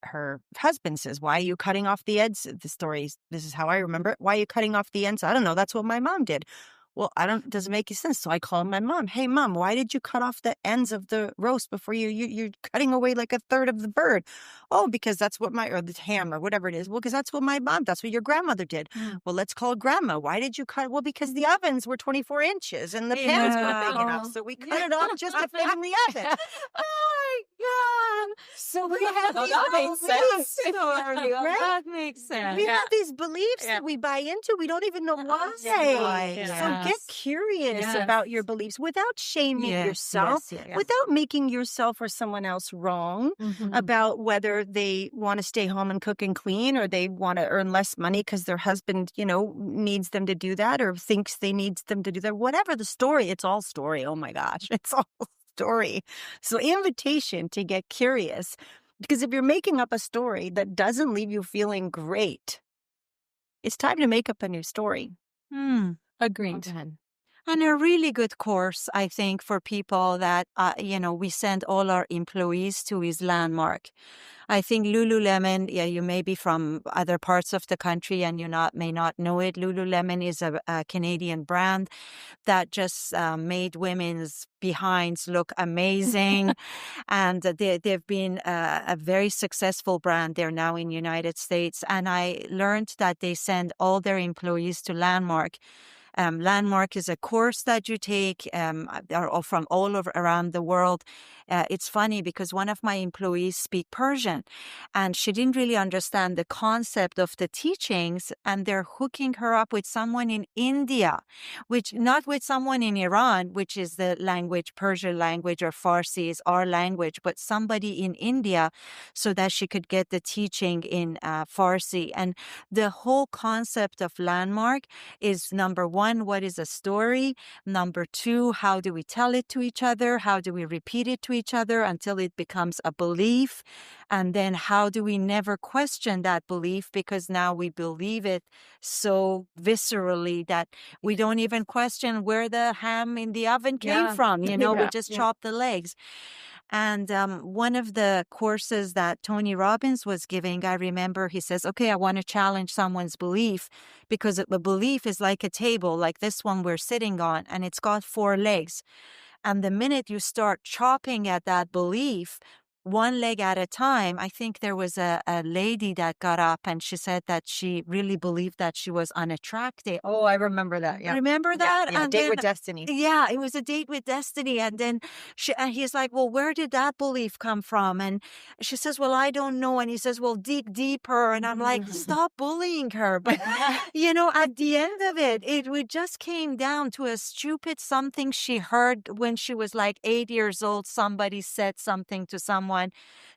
D: husband says, "Why are you cutting off the ends?" The story, this is how I remember it. "Why are you cutting off the ends?" "I don't know. That's what my mom did." "Well, it doesn't make any sense." So I call my mom. "Hey, Mom, why did you cut off the ends of the roast before you're cutting away like a third of the bird?" "Oh, because that's what or the ham or whatever it is." "Well, because that's what that's what your grandmother did." "Well, let's call Grandma. Why did you cut?" "Well, because the ovens were 24 inches and the pans were big enough. So we cut it off just to fit in the oven."
E: Oh my God.
D: So we have these
E: That makes
D: beliefs,
E: sense.
D: right?
C: That makes sense.
D: We have these beliefs that we buy into. We don't even know why. So get curious about your beliefs without shaming yourself, without making yourself or someone else wrong about whether they want to stay home and cook and clean or they want to earn less money because their husband, needs them to do that or thinks they need them to do that. Whatever the story, it's all story. Oh my gosh, it's all story. So invitation to get curious, because if you're making up a story that doesn't leave you feeling great, it's time to make up a new story.
A: Agreed.
C: And a really good course, I think, for people that, we send all our employees to is Landmark. I think Lululemon, you may be from other parts of the country and you may not know it. Lululemon is a Canadian brand that just made women's behinds look amazing. And they've been a very successful brand. They're now in United States. And I learned that they send all their employees to Landmark Landmark is a course that you take from all over around the world. It's funny because one of my employees speak Persian, and she didn't really understand the concept of the teachings, and they're hooking her up with someone in India, which not with someone in Iran, which is the language, Persian language, or Farsi is our language, but somebody in India, so that she could get the teaching in Farsi. And the whole concept of Landmark is, number one, what is a story? Number two, how do we tell it to each other? How do we repeat it to each other until it becomes a belief? And then how do we never question that belief, because now we believe it so viscerally that we don't even question where the ham in the oven came from. We just chop the legs. And one of the courses that Tony Robbins was giving, I remember he says, okay, I want to challenge someone's belief, because a belief is like a table, like this one we're sitting on, and it's got 4 legs. And the minute you start chopping at that belief, one leg at a time, I think there was a lady that got up and she said that she really believed that she was unattractive.
D: Oh, I remember that. Yeah.
C: Remember that?
D: Yeah,
C: And
D: Date
C: then,
D: with Destiny.
C: yeah, it was a date with destiny. And then and he's like, well, where did that belief come from? And she says, well, I don't know. And he says, well, dig deeper. And I'm like, stop bullying her. But, at the end of it, it just came down to a stupid something she heard when she was like 8 years old. Somebody said something to someone.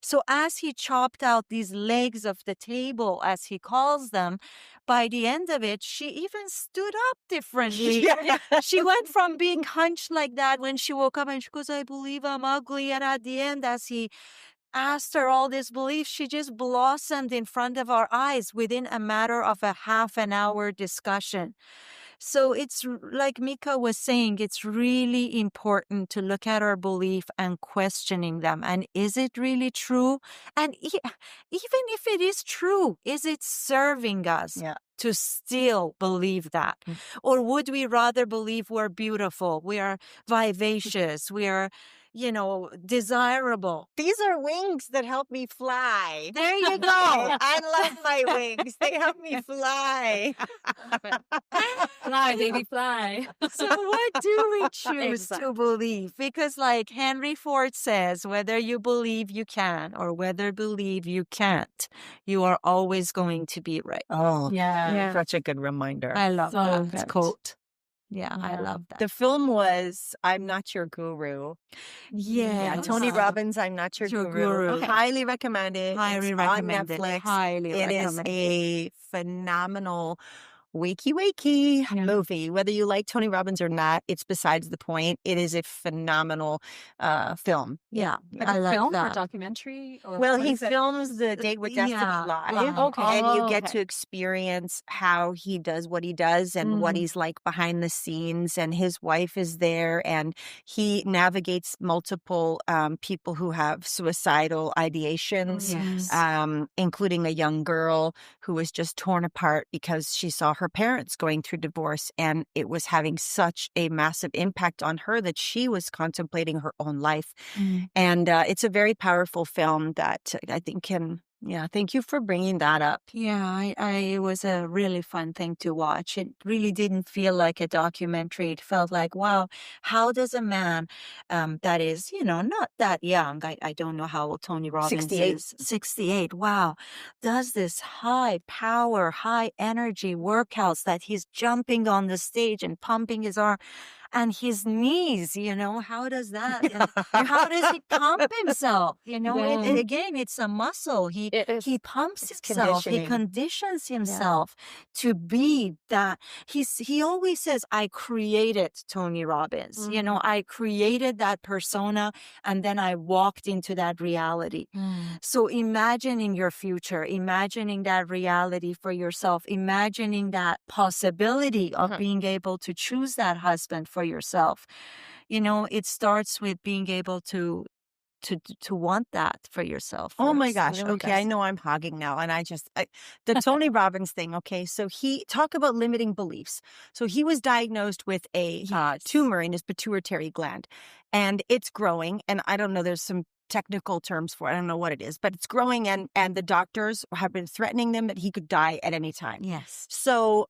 C: So as he chopped out these legs of the table, as he calls them, by the end of it, she even stood up differently. She went from being hunched like that when she woke up, and she goes, I believe I'm ugly. And at the end, as he asked her all these beliefs, she just blossomed in front of our eyes within a matter of a half an hour discussion. So it's like Meeka was saying, it's really important to look at our belief and questioning them. And is it really true? And even if it is true, is it serving us to still believe that? Or would we rather believe we're beautiful, we are vivacious, we are desirable?
D: These are wings that help me fly.
C: There you go.
D: I love my wings. They help me fly.
A: Fly, baby, fly.
C: So what do we choose to believe? Because like Henry Ford says, whether you believe you can or whether believe you can't, you are always going to be right.
D: Oh,
A: Yeah.
D: such a good reminder.
C: I love
A: So
C: that
A: good.
C: quote. Yeah, I love that.
D: The film was I'm Not Your Guru.
C: Yeah,
D: Tony Robbins, I'm Not Your Guru.
C: Okay.
D: Highly recommend it.
C: Highly
D: It's
C: recommend
D: on
C: it.
D: Netflix.
C: Highly
D: It is
C: recommend
D: a phenomenal wakey movie. Whether you like Tony Robbins or not, it's besides the point. It is a phenomenal film.
C: Yeah,
A: Like
C: I
A: a
C: love
A: film or
C: that.
A: documentary? Or
D: Well,
A: what
D: he
A: is it?
D: films the Date with Destiny
C: Yeah,
D: live.
C: live.
A: Okay.
D: And you get
A: okay.
D: to experience how he does what he does and what he's like behind the scenes. And his wife is there, and he navigates multiple people who have suicidal ideations,
C: Yes.
D: including a young girl who was just torn apart because she saw her parents going through divorce, and it was having such a massive impact on her that she was contemplating her own life. And it's a very powerful film that I think can, thank you for bringing that up.
C: Yeah, it was a really fun thing to watch. It really didn't feel like a documentary. It felt like, wow, how does a man that is, not that young, I don't know how old Tony Robbins
D: 68.
C: is, 68, wow, does this high power, high energy workouts that he's jumping on the stage and pumping his arm. And his knees, how does that, how does he pump himself? Again, it's a muscle. He pumps himself. He
D: conditioning.
C: conditions himself to be that. He always says, I created Tony Robbins. I created that persona, and then I walked into that reality. So imagining your future, imagining that reality for yourself, imagining that possibility of being able to choose that husband for yourself. It starts with being able to want that for yourself.
D: Oh my
C: first.
D: gosh.
C: It really
D: Okay. I
C: does.
D: know I'm hogging now. And the Tony Robbins thing. Okay. So talk about limiting beliefs. So he was diagnosed with a tumor in his pituitary gland, and it's growing. And I don't know, there's some technical terms for it. I don't know what it is, but it's growing. And the doctors have been threatening them that he could die at any time.
C: Yes.
D: So,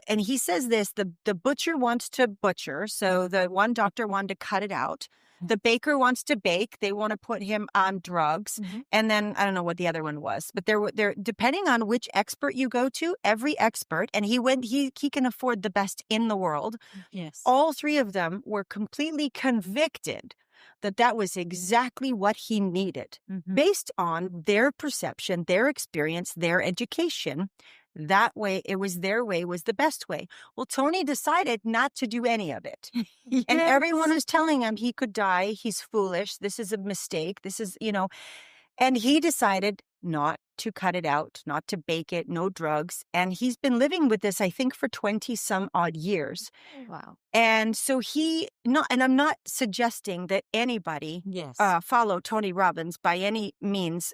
D: and he says this, the butcher wants to butcher. So the one doctor wanted to cut it out. The baker wants to bake. They want to put him on drugs. And then I don't know what the other one was, but they're depending on which expert you go to, every expert, and he can afford the best in the world.
C: Yes.
D: All three of them were completely convicted that was exactly what he needed based on their perception, their experience, their education. That way, it was their way was the best way. Well, Tony decided not to do any of it.
C: Yes.
D: And everyone was telling him he could die. He's foolish. This is a mistake. This is, and he decided not to cut it out, not to bake it, no drugs. And he's been living with this, I think, for 20 some odd years.
E: Wow.
D: And so and I'm not suggesting that anybody
C: Yes.
D: follow Tony Robbins by any means,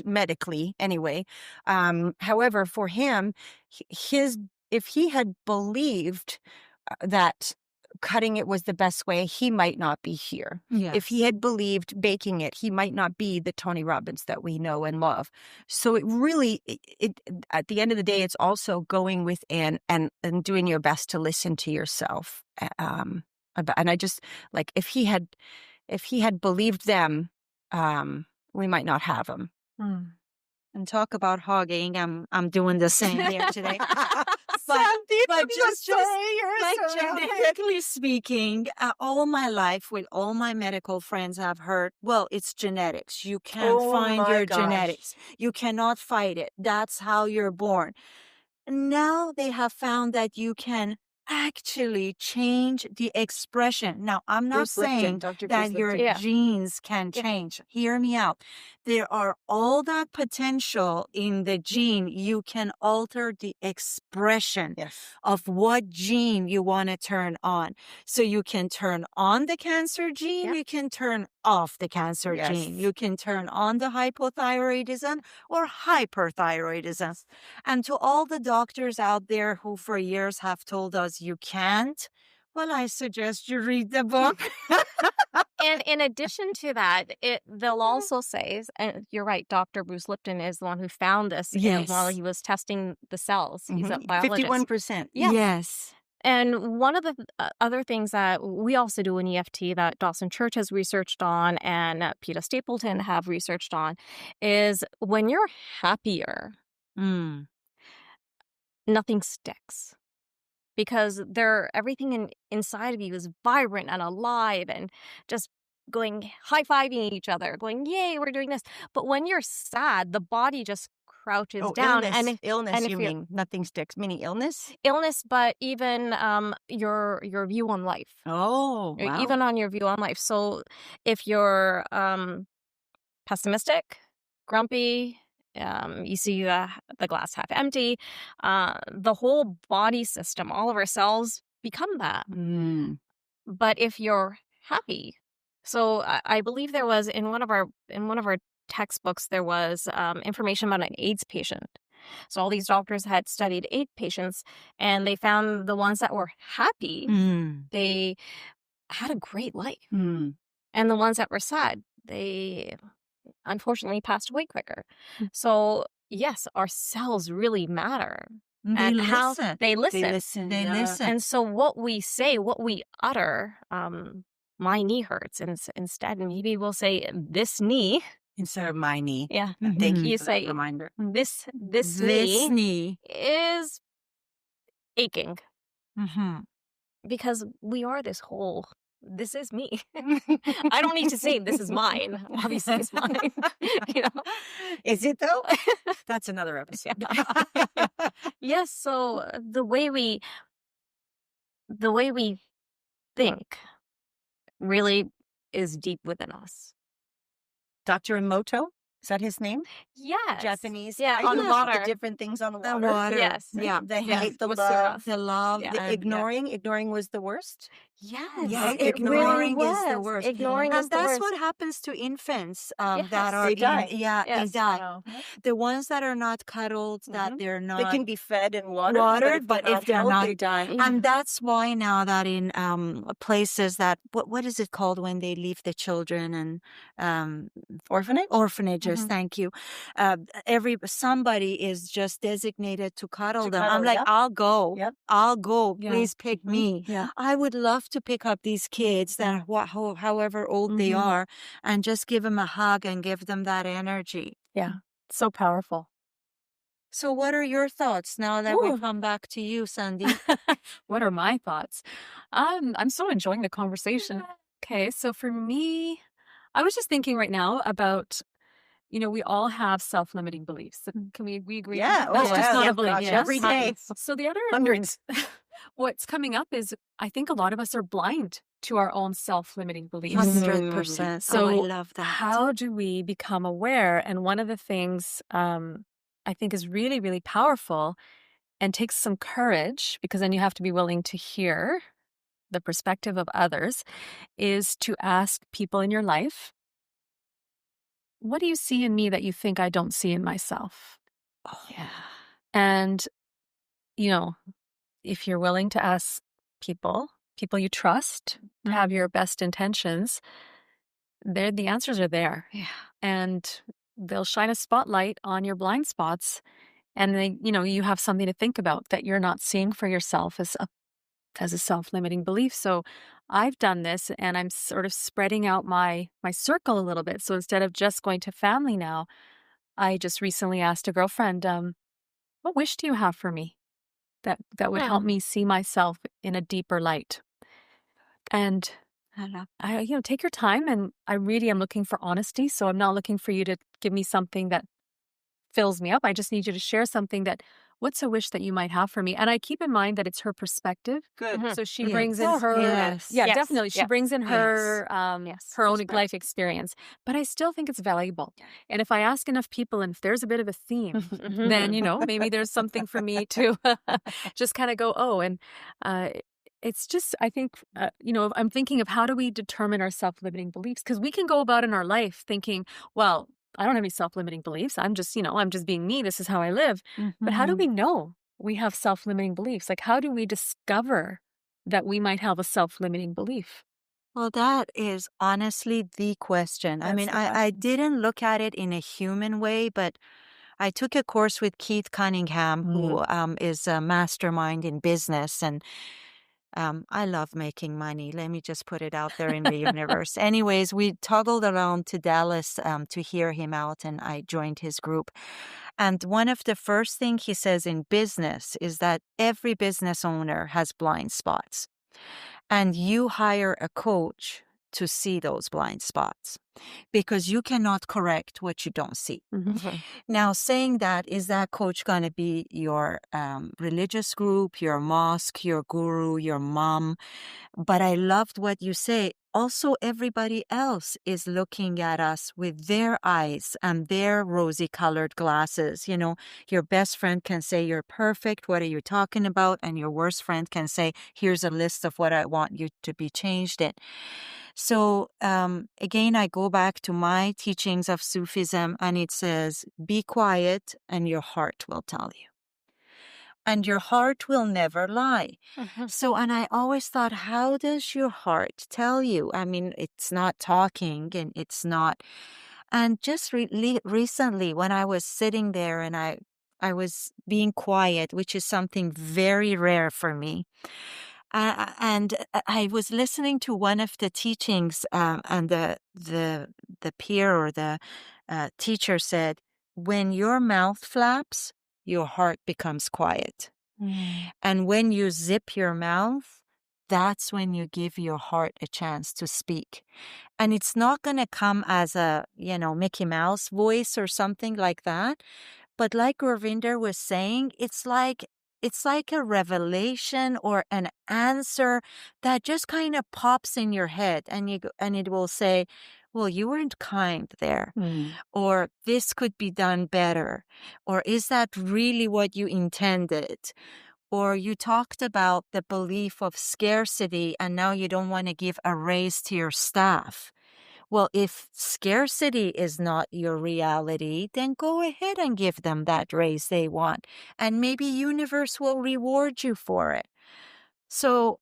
D: medically anyway. However, for him, if he had believed that cutting it was the best way, he might not be here.
C: Yes.
D: If he had believed baking it, he might not be the Tony Robbins that we know and love. So it really, at the end of the day, it's also going within and doing your best to listen to yourself. And I just like if he had believed them, we might not have him.
C: And talk about hogging. I'm doing the same here today.
D: Sandeep,
C: but just
D: so
C: genetically speaking, all my life with all my medical friends, I've heard, well, it's genetics. You can't find your genetics. You cannot fight it. That's how you're born. And now they have found that you can actually change the expression. Now, I'm not saying that your genes can change. Hear me out. There are all that potential in the gene. You can alter the expression of what gene you want to turn on. So you can turn on the cancer gene. You can turn off the cancer gene. You can turn on the hypothyroidism or hyperthyroidism. And to all the doctors out there who for years have told us you can't, well, I suggest you read the book.
E: And in addition to that, they'll also say, and you're right, Dr. Bruce Lipton is the one who found this while he was testing the cells. He's a biologist.
D: 51%.
C: Yes.
E: And one of the other things that we also do in EFT that Dawson Church has researched on and PETA Stapleton have researched on is when you're happier, nothing sticks. Because everything inside of you is vibrant and alive and just going high-fiving each other, going, yay, we're doing this. But when you're sad, the body just crouches down.
D: Illness, you mean nothing sticks, meaning illness?
E: Illness, but even your view on life.
D: Oh, wow.
E: Even on your view on life. So if you're pessimistic, grumpy, you see the glass half empty, the whole body system, all of our cells become that. But if you're happy, so I believe there was in one of our textbooks there was information about an AIDS patient. So all these doctors had studied AIDS patients, and they found the ones that were happy, they had a great life, and the ones that were sad, they unfortunately passed away quicker. So yes, our cells really matter.
C: They
E: listen. And so what we say, what we utter, my knee hurts. And instead, maybe we'll say this knee.
D: Instead of my knee.
E: Yeah.
D: Thank
E: you
D: you for
E: say
D: that reminder.
E: This knee is aching. Because we are this whole. This is me. I don't need to say this is mine. Obviously, it's mine.
D: Is it though? That's another episode.
E: Yes. So the way we think really is deep within us.
D: Dr. Emoto, is that his name?
E: Yes.
D: Japanese.
E: Yeah,
D: on
E: on
D: water.
E: water.
D: The different things on the water.
C: The water.
E: Yes.
C: Yeah.
D: The hate, the love, the ignoring. Ignoring was the worst.
E: Yes.
C: Yeah,
D: ignoring
C: really
D: is the
C: was.
D: worst.
E: Ignoring is
C: And
E: the
C: that's
E: worst.
C: what happens to infants that are
D: They die.
C: they
E: Yes.
C: die. The ones that are not cuddled, that they're not
D: They can be fed and watered,
C: but if they're not,
D: they die.
C: And that's why now that in places that what is it called when they leave the children and
D: Orphanage?
C: orphanages, gorgeous. Thank you. Somebody is just designated to cuddle them. I'm like,
D: yep.
C: I'll go.
D: Yep.
C: I'll go.
A: Yeah.
C: Please pick me.
A: Yeah.
C: I would love to pick up these kids that however old they are, and just give them a hug and give them that energy.
A: Yeah. So powerful.
C: So what are your thoughts now that we
A: Ooh.
C: come back to you, Sandeep?
A: What are my thoughts? I'm so enjoying the conversation. Okay, so for me, I was just thinking right now about, we all have self-limiting beliefs. Can we agree?
D: Yeah.
A: That's
D: Oh,
A: just
D: yeah.
A: not
D: Yeah,
A: a belief.
D: gosh,
A: Yes.
D: every day.
A: So the other
D: Hundreds.
A: what's coming up is I think a lot of us are blind to our own self-limiting beliefs.
C: 100%.
A: So
C: I love that.
A: how do we become aware? And one of the things I think is really, really powerful and takes some courage, because then you have to be willing to hear the perspective of others, is to ask people in your life, what do you see in me that you think I don't see in myself?
C: Oh, yeah.
A: And, if you're willing to ask people you trust, to have your best intentions, the answers are there.
C: Yeah.
A: And they'll shine a spotlight on your blind spots. And you have something to think about that you're not seeing for yourself as a self-limiting belief. So I've done this, and I'm sort of spreading out my circle a little bit. So instead of just going to family now, I just recently asked a girlfriend, what wish do you have for me that would help me see myself in a deeper light? And take your time. And I really am looking for honesty. So I'm not looking for you to give me something that fills me up. I just need you to share something what's a wish that you might have for me? And I keep in mind that it's her perspective.
D: Good.
A: So she
C: Yes.
A: brings in her,
C: Yes.
A: yeah,
E: Yes.
A: definitely. She
E: Yes.
A: brings in her,
E: Yes.
A: her own
E: That's
A: life experience, but I still think it's valuable. And if I ask enough people, and if there's a bit of a theme, then, maybe there's something for me to just kind of go, oh, and, it's just, I think, I'm thinking of how do we determine our self-limiting beliefs? Because we can go about in our life thinking, well, I don't have any self-limiting beliefs. I'm just, I'm just being me. This is how I live. But how do we know we have self-limiting beliefs? Like, how do we discover that we might have a self-limiting belief?
C: Well, that is honestly the question. I
A: That's
C: mean,
A: the
C: I
A: question.
C: didn't look at it in a human way, but I took a course with Keith Cunningham, who is a mastermind in business. And I love making money. Let me just put it out there in the universe. Anyways, we toggled around to Dallas to hear him out, and I joined his group. And one of the first things he says in business is that every business owner has blind spots. And you hire a coach to see those blind spots, because you cannot correct what you don't see. Now, saying that, is that coach going to be your religious group, your mosque, your guru, your mom? But I loved what you say. Also, everybody else is looking at us with their eyes and their rosy-colored glasses. Your best friend can say, you're perfect. What are you talking about? And your worst friend can say, here's a list of what I want you to be changed in. So again, I go back to my teachings of Sufism, and it says, be quiet and your heart will tell you. And your heart will never lie. So, and I always thought, how does your heart tell you? I mean, it's not talking, and it's not. And just recently, when I was sitting there and I was being quiet, which is something very rare for me. And I was listening to one of the teachings, and the peer or the teacher said, when your mouth flaps, your heart becomes quiet. And when you zip your mouth, that's when you give your heart a chance to speak. And it's not going to come as a, Mickey Mouse voice or something like that. But like Gurvinder was saying, it's like a revelation or an answer that just kind of pops in your head, and it will say, well, you weren't kind there, or this could be done better, or is that really what you intended? Or you talked about the belief of scarcity, and now you don't want to give a raise to your staff. Well, if scarcity is not your reality, then go ahead and give them that raise they want, and maybe universe will reward you for it. So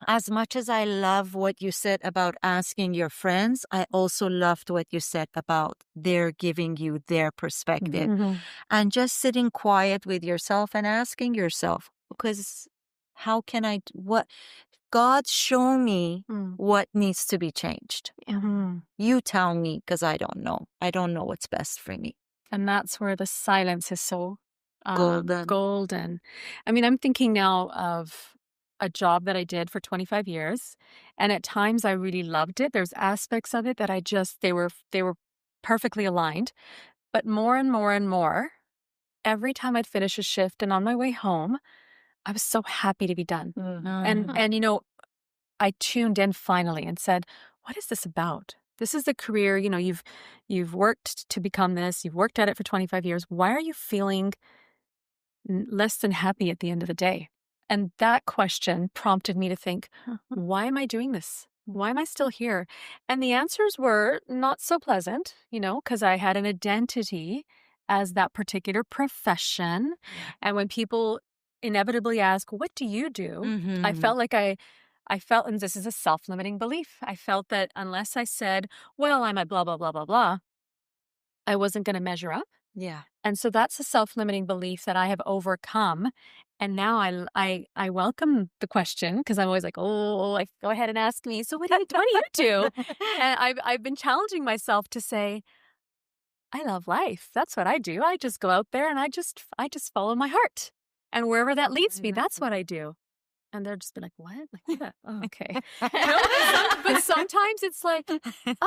C: as much as I love what you said about asking your friends, I also loved what you said about they're giving you their perspective.
A: Mm-hmm.
C: And just sitting quiet with yourself and asking yourself, because how can what God show me what needs to be changed.
A: Mm-hmm.
C: You tell me, because I don't know. I don't know what's best for me.
A: And that's where the silence is so
C: Golden.
A: I mean, I'm thinking now of a job that I did for 25 years, and at times I really loved it. There's aspects of it that they were perfectly aligned, but more and more and more, every time I'd finish a shift and on my way home, I was so happy to be done. And I tuned in finally and said, what is this about? This is the career, you've worked to become this, you've worked at it for 25 years. Why are you feeling less than happy at the end of the day? And that question prompted me to think, why am I doing this? Why am I still here? And the answers were not so pleasant, because I had an identity as that particular profession. And when people inevitably ask, what do you do? I felt like and this is a self-limiting belief. I felt that unless I said, well, I'm a blah, blah, blah, blah, blah, I wasn't going to measure up.
C: Yeah.
A: And so that's a self-limiting belief that I have overcome. And now I welcome the question, because I'm always like, go ahead and ask me. So what do you do? And I've been challenging myself to say, I love life. That's what I do. I just go out there and I just follow my heart. And wherever that leads me, that's what I do. And they're just be like, what? Like that? Oh, okay. But sometimes it's like,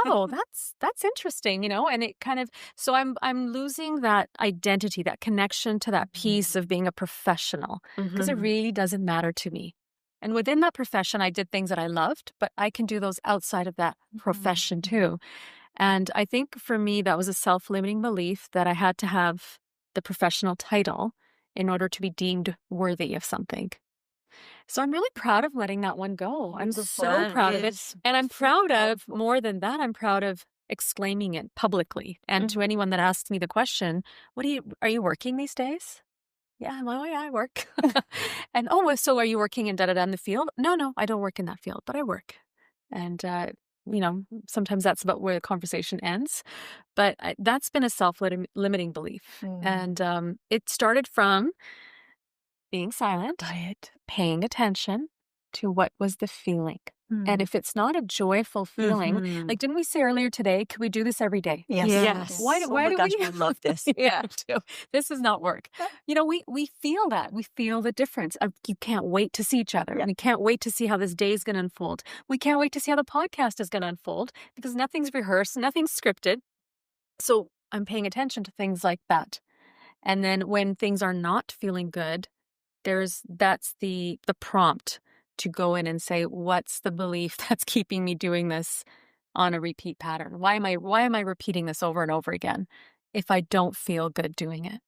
A: oh, that's interesting, and it kind of, so I'm losing that identity, that connection to that piece of being a professional, because it really doesn't matter to me. And within that profession, I did things that I loved, but I can do those outside of that profession too. And I think for me, that was a self-limiting belief that I had to have the professional title in order to be deemed worthy of something. So I'm really proud of letting that one go. I'm so proud of it. And I'm proud of, more than that, I'm proud of exclaiming it publicly. And to anyone that asks me the question, are you working these days? Yeah, well, yeah, I work. And, so are you working in in the field? No, I don't work in that field, but I work. And, sometimes that's about where the conversation ends. But that's been a self-limiting belief. And it started from being silent, paying attention to what was the feeling. And if it's not a joyful feeling, like didn't we say earlier today, could we do this every day?
D: Yes.
A: Why do we
D: love this?
A: Yeah, this does not work. We feel that. We feel the difference of you can't wait to see each other. We can't wait to see how this day is going to unfold. We can't wait to see how the podcast is going to unfold, because nothing's rehearsed, nothing's scripted. So I'm paying attention to things like that. And then when things are not feeling good, that's the prompt to go in and say, what's the belief that's keeping me doing this on a repeat pattern? Why am I repeating this over and over again if I don't feel good doing it?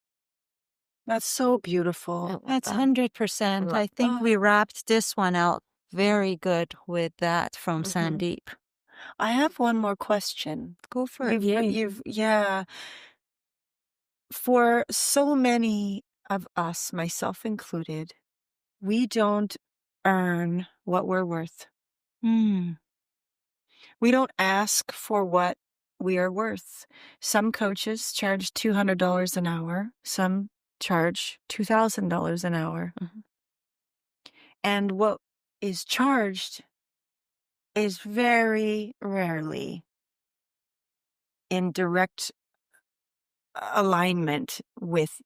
D: That's so beautiful.
C: That's 100%. I think we wrapped this one out very good with that from Sandeep.
D: I have one more question.
C: Go for it.
D: Yeah. For so many of us, myself included, we don't earn what we're worth. We don't ask for what we are worth. Some coaches charge $200 an hour. Some charge $2,000 an hour. And what is charged is very rarely in direct alignment with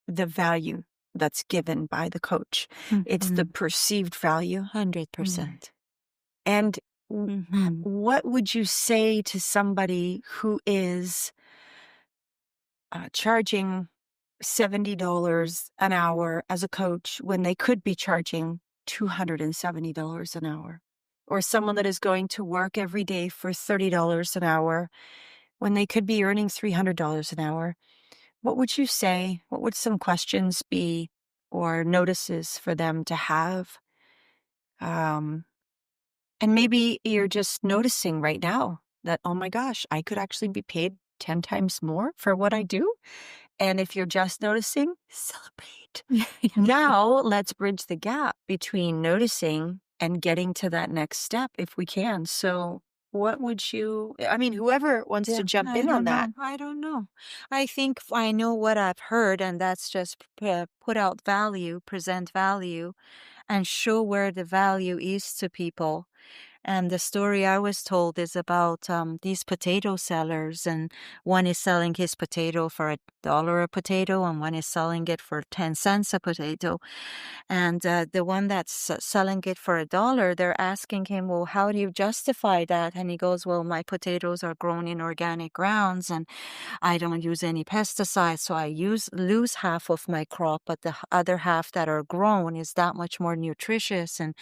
D: the value that's given by the coach. It's the perceived value.
C: 100%.
D: And what would you say to somebody who is charging $70 an hour as a coach when they could be charging $270 an hour? Or someone that is going to work every day for $30 an hour when they could be earning $300 an hour? What would you say? What would some questions be or notices for them to have? And maybe you're just noticing right now that, oh my gosh, I could actually be paid 10 times more for what I do. And if you're just noticing, celebrate. Now let's bridge the gap between noticing
C: and getting to that next step if we can. So what would you, I mean,
D: Whoever wants to jump
C: I
D: in on
C: don't
D: that.
C: know. I don't know. I think I know what I've heard, and that's just put out value, present value, and show where the value is to people. And the story I was told is about these potato sellers, and one is selling his potato for $1 a potato, and one is selling it for 10 cents a potato. And the one that's selling it for $1, they're asking him, well, how do you justify that? And he goes, well, my potatoes are grown in organic grounds, and I don't use any pesticides, so I lose half of my crop, but the other half that are grown is that much more nutritious. And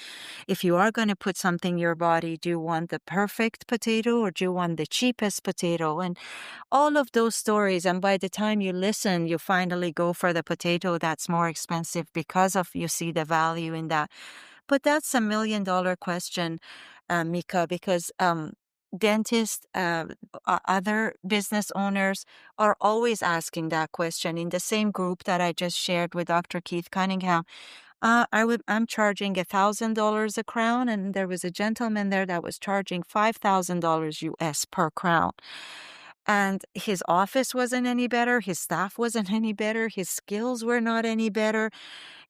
C: if you are going to put something in your body, do you want the perfect potato or do you want the cheapest potato? And all of those stories. And by the time you listen, you finally go for the potato that's more expensive because of you see the value in that. But that's $1 million question, Meeka, because dentists, other business owners are always asking that question in the same group that I just shared with Dr. Keith Cunningham. I'm charging $1,000 a crown, and there was a gentleman there that was charging $5,000 US per crown. And his office wasn't any better, his staff wasn't any better, his skills were not any better.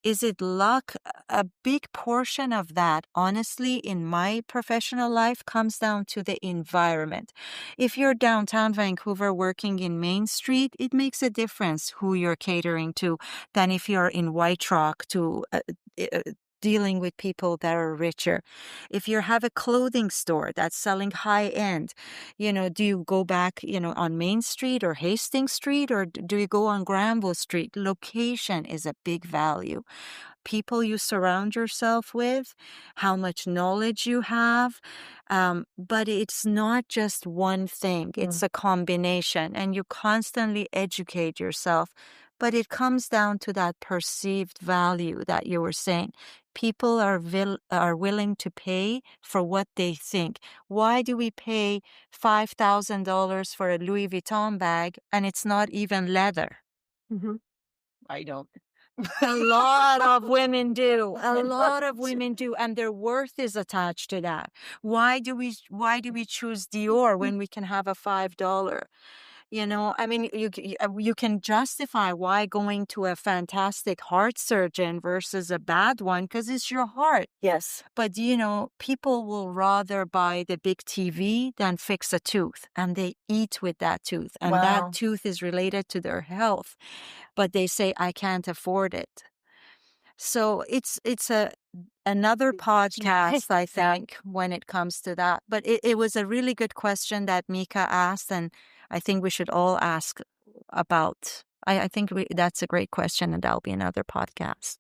C: Is it luck? A big portion of that, honestly, in my professional life, comes down to the environment. If you're downtown Vancouver working in Main Street, it makes a difference who you're catering to than if you're in White Rock to dealing with people that are richer. If you have a clothing store that's selling high end, do you go back, on Main Street or Hastings Street, or do you go on Granville Street? Location is a big value. People you surround yourself with, how much knowledge you have. But it's not just one thing, it's a combination, and you constantly educate yourself. But it comes down to that perceived value that you were saying. People are willing to pay for what they think. Why do we pay $5,000 for a Louis Vuitton bag and it's not even leather?
D: I don't.
C: A lot of women do. A lot of women do, and their worth is attached to that. Why do we choose Dior when we can have a $5? I mean, you can justify why going to a fantastic heart surgeon versus a bad one because it's your heart.
D: Yes.
C: But, people will rather buy the big TV than fix a tooth, and they eat with that tooth, and
D: Wow.
C: that tooth is related to their health. But they say, I can't afford it. So it's another podcast, I think, when it comes to that. But it was a really good question that Meeka asked, and I think we should all ask about. I think that's a great question, and that'll be another podcast.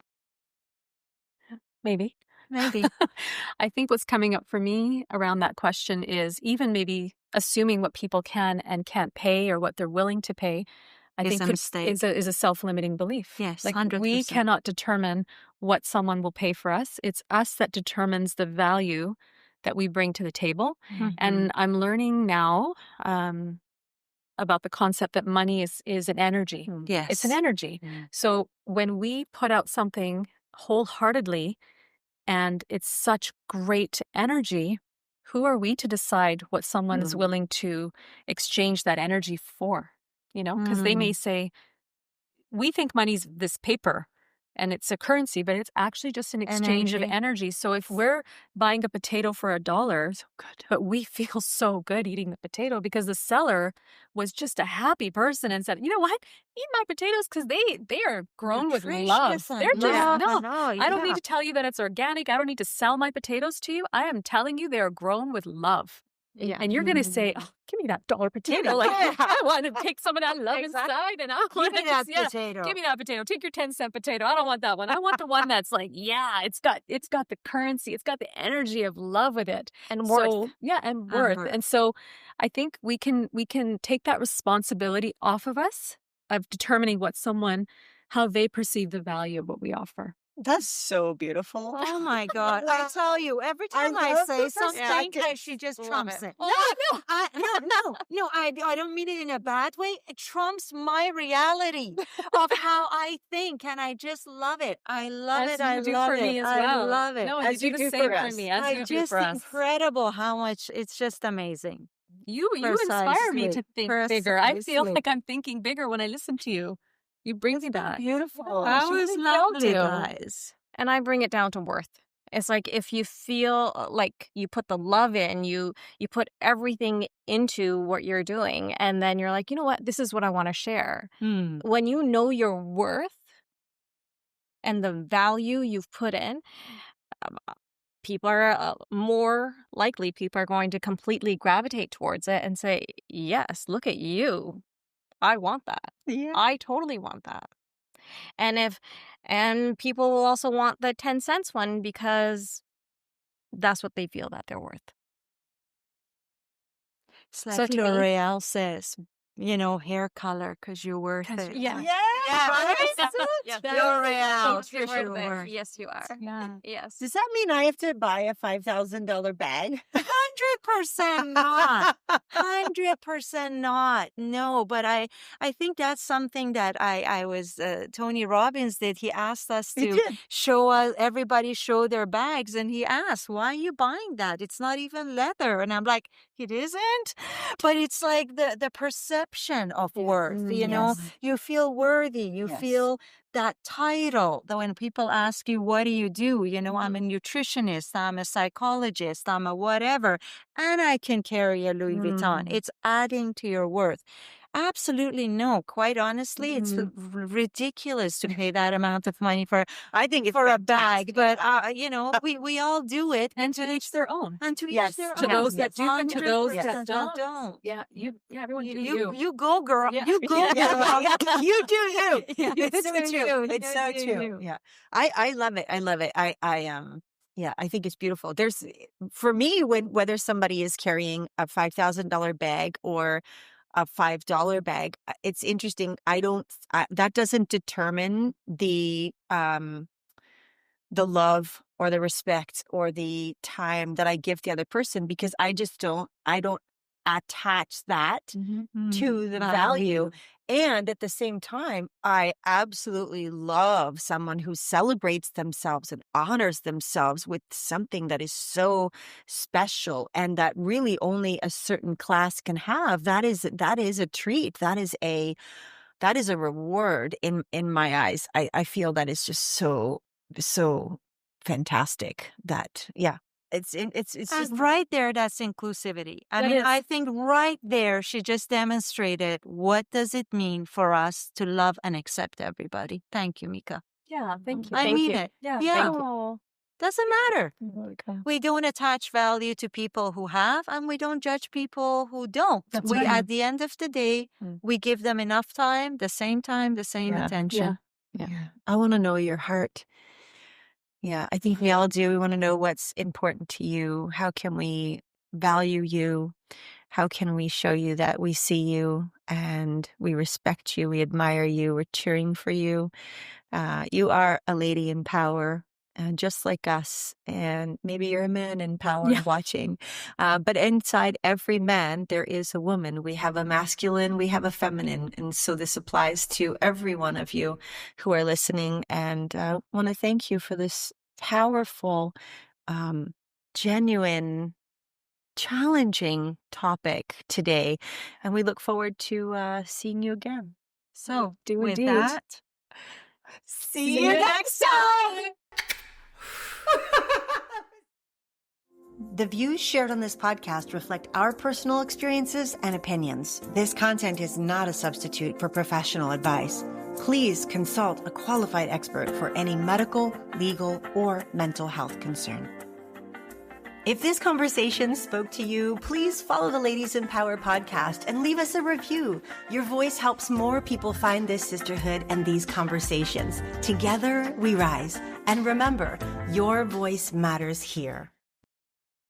A: Maybe. I think what's coming up for me around that question is even maybe assuming what people can and can't pay or what they're willing to pay. I think is a self-limiting belief.
C: Yes,
A: like
C: 100%.
A: We cannot determine what someone will pay for us. It's us that determines the value that we bring to the table. And I'm learning now about the concept that money is an energy.
C: Yes.
A: It's an energy. So when we put out something wholeheartedly and it's such great energy, who are we to decide what someone is willing to exchange that energy for? Because they may say, we think money's this paper and it's a currency, but it's actually just an exchange of energy. So if we're buying a potato for $1, so good, but we feel so good eating the potato because the seller was just a happy person and said, you know what, eat my potatoes because they are grown with love. They're just, I don't need to tell you that it's organic. I don't need to sell my potatoes to you. I am telling you they are grown with love.
C: Yeah.
A: And you're going to say, oh, give me that $1 potato. Like, I want to take some of that love inside. And I want
C: give me that potato.
A: Give me that potato. Take your 10-cent potato. I don't want that one. I want the one that's like, it's got the currency. It's got the energy of love with it.
E: And worth.
A: So, and worth. And so I think we can take that responsibility off of us of determining how they perceive the value of what we offer.
D: That's so beautiful.
C: Oh my God. I tell you, every time I
D: love
C: say
D: the
C: something,
D: perspective.
C: she just
E: Love
C: trumps
E: it.
C: it. No, I don't mean it in a bad way. It trumps my reality of how I think, and I just love it. I love
A: As
C: it. I
A: you do
C: love
A: for
C: it.
A: me as
C: I
A: well.
C: love it.
A: No,
D: As
A: you
D: you
A: do
D: do
A: the same
D: for
A: for
D: us.
A: me, as
C: I
A: you do
C: just
A: for us.
C: incredible how much it's just amazing.
A: You inspire me to think bigger. I feel
C: Precisely.
A: like I'm thinking bigger when I listen to you. You bring me back.
C: Beautiful.
A: That
C: She
A: was
C: really
A: lovely,
C: felt it.
A: guys.
E: And I bring it down to worth. It's like if you feel like you put the love in, you put everything into what you're doing, and then you're like, you know what, this is what I want to share. When you know your worth and the value you've put in, people are more likely, people are going to completely gravitate towards it and say, yes, look at you. I want that.
C: Yeah.
E: I totally want that. And people will also want the 10 cents one because that's what they feel that they're worth.
C: It's
E: So
C: like
E: to me-
C: L'Oreal says, hair color, because you're worth it.
E: Yeah.
D: Yeah.
E: Yes.
D: L'Oreal.
E: You're
C: Sure.
E: worth it. Yes, you are.
A: Yeah.
E: Yes.
D: Does that mean I have to buy a $5,000 bag?
C: 100% not. 100% not. No, but I think that's something that I was Tony Robbins did. He asked us
D: He
C: to
D: did.
C: everybody show their bags, and he asked, "Why are you buying that? It's not even leather." And I'm like, "It isn't," but it's like the perception of worth.
D: Yes.
C: You feel worthy. You
D: Yes.
C: feel that title. That when people ask you, what do you do? I'm a nutritionist, I'm a psychologist, I'm a whatever, and I can carry a Louis Vuitton. It's adding to your worth. Absolutely no. Quite honestly, it's ridiculous to pay that amount of money for
D: I think it's
C: a bag. But we all do it,
A: And to each their own.
C: and to
D: Yes.
C: each their
A: To
C: own.
A: those that do and to those
C: 100%
A: that don't.
C: don't.
A: Yeah, everyone do
C: You go, girl.
A: Yeah.
C: You go,
D: Yeah.
C: girl.
D: You do you.
C: Yeah,
D: It's so
C: you
D: true.
C: do.
D: It's
C: You
D: so
C: do
D: true.
C: you.
D: Yeah. I love it. I love it. I think it's beautiful. For me, whether somebody is carrying a $5,000 bag or a $5 bag, it's interesting. That doesn't determine the love or the respect or the time that I give the other person, because I don't attach that to the value. And at the same time, I absolutely love someone who celebrates themselves and honors themselves with something that is so special and that really only a certain class can have. That is a treat. That is a reward in my eyes. I feel that is just so fantastic that, yeah. It's just
C: right there, that's inclusivity. I
A: That
C: mean,
A: is.
C: I think right there, she just demonstrated what does it mean for us to love and accept everybody. Thank you, Meeka.
A: Yeah, thank you.
C: I
E: Thank
C: mean
E: you.
C: it.
A: Yeah,
C: Yeah.
A: thank you.
E: Oh,
C: Doesn't matter.
A: Okay.
C: We don't attach value to people who have, and we don't judge people who don't.
A: That's
C: We,
A: right.
C: at the end of the day,
A: Mm.
C: we give them enough time, the same
D: Yeah.
C: attention.
A: Yeah.
D: I want to know your heart. Yeah, I think we all do. We want to know what's important to you. How can we value you? How can we show you that we see you and we respect you, we admire you, we're cheering for you? You are a lady in power, just like us. And maybe you're a man in power watching. But inside every man, there is a woman. We have a masculine, we have a feminine. And so this applies to every one of you who are listening. And I want to thank you for this powerful, genuine, challenging topic today. And we look forward to seeing you again.
C: So,
A: do
C: with
A: indeed.
C: that,
D: See you next time. The views shared on this podcast reflect our personal experiences and opinions. This content is not a substitute for professional advice. Please consult a qualified expert for any medical, legal, or mental health concern. If this conversation spoke to you, please follow the Ladies in Power podcast and leave us a review. Your voice helps more people find this sisterhood and these conversations. Together we rise. And remember, your voice matters here.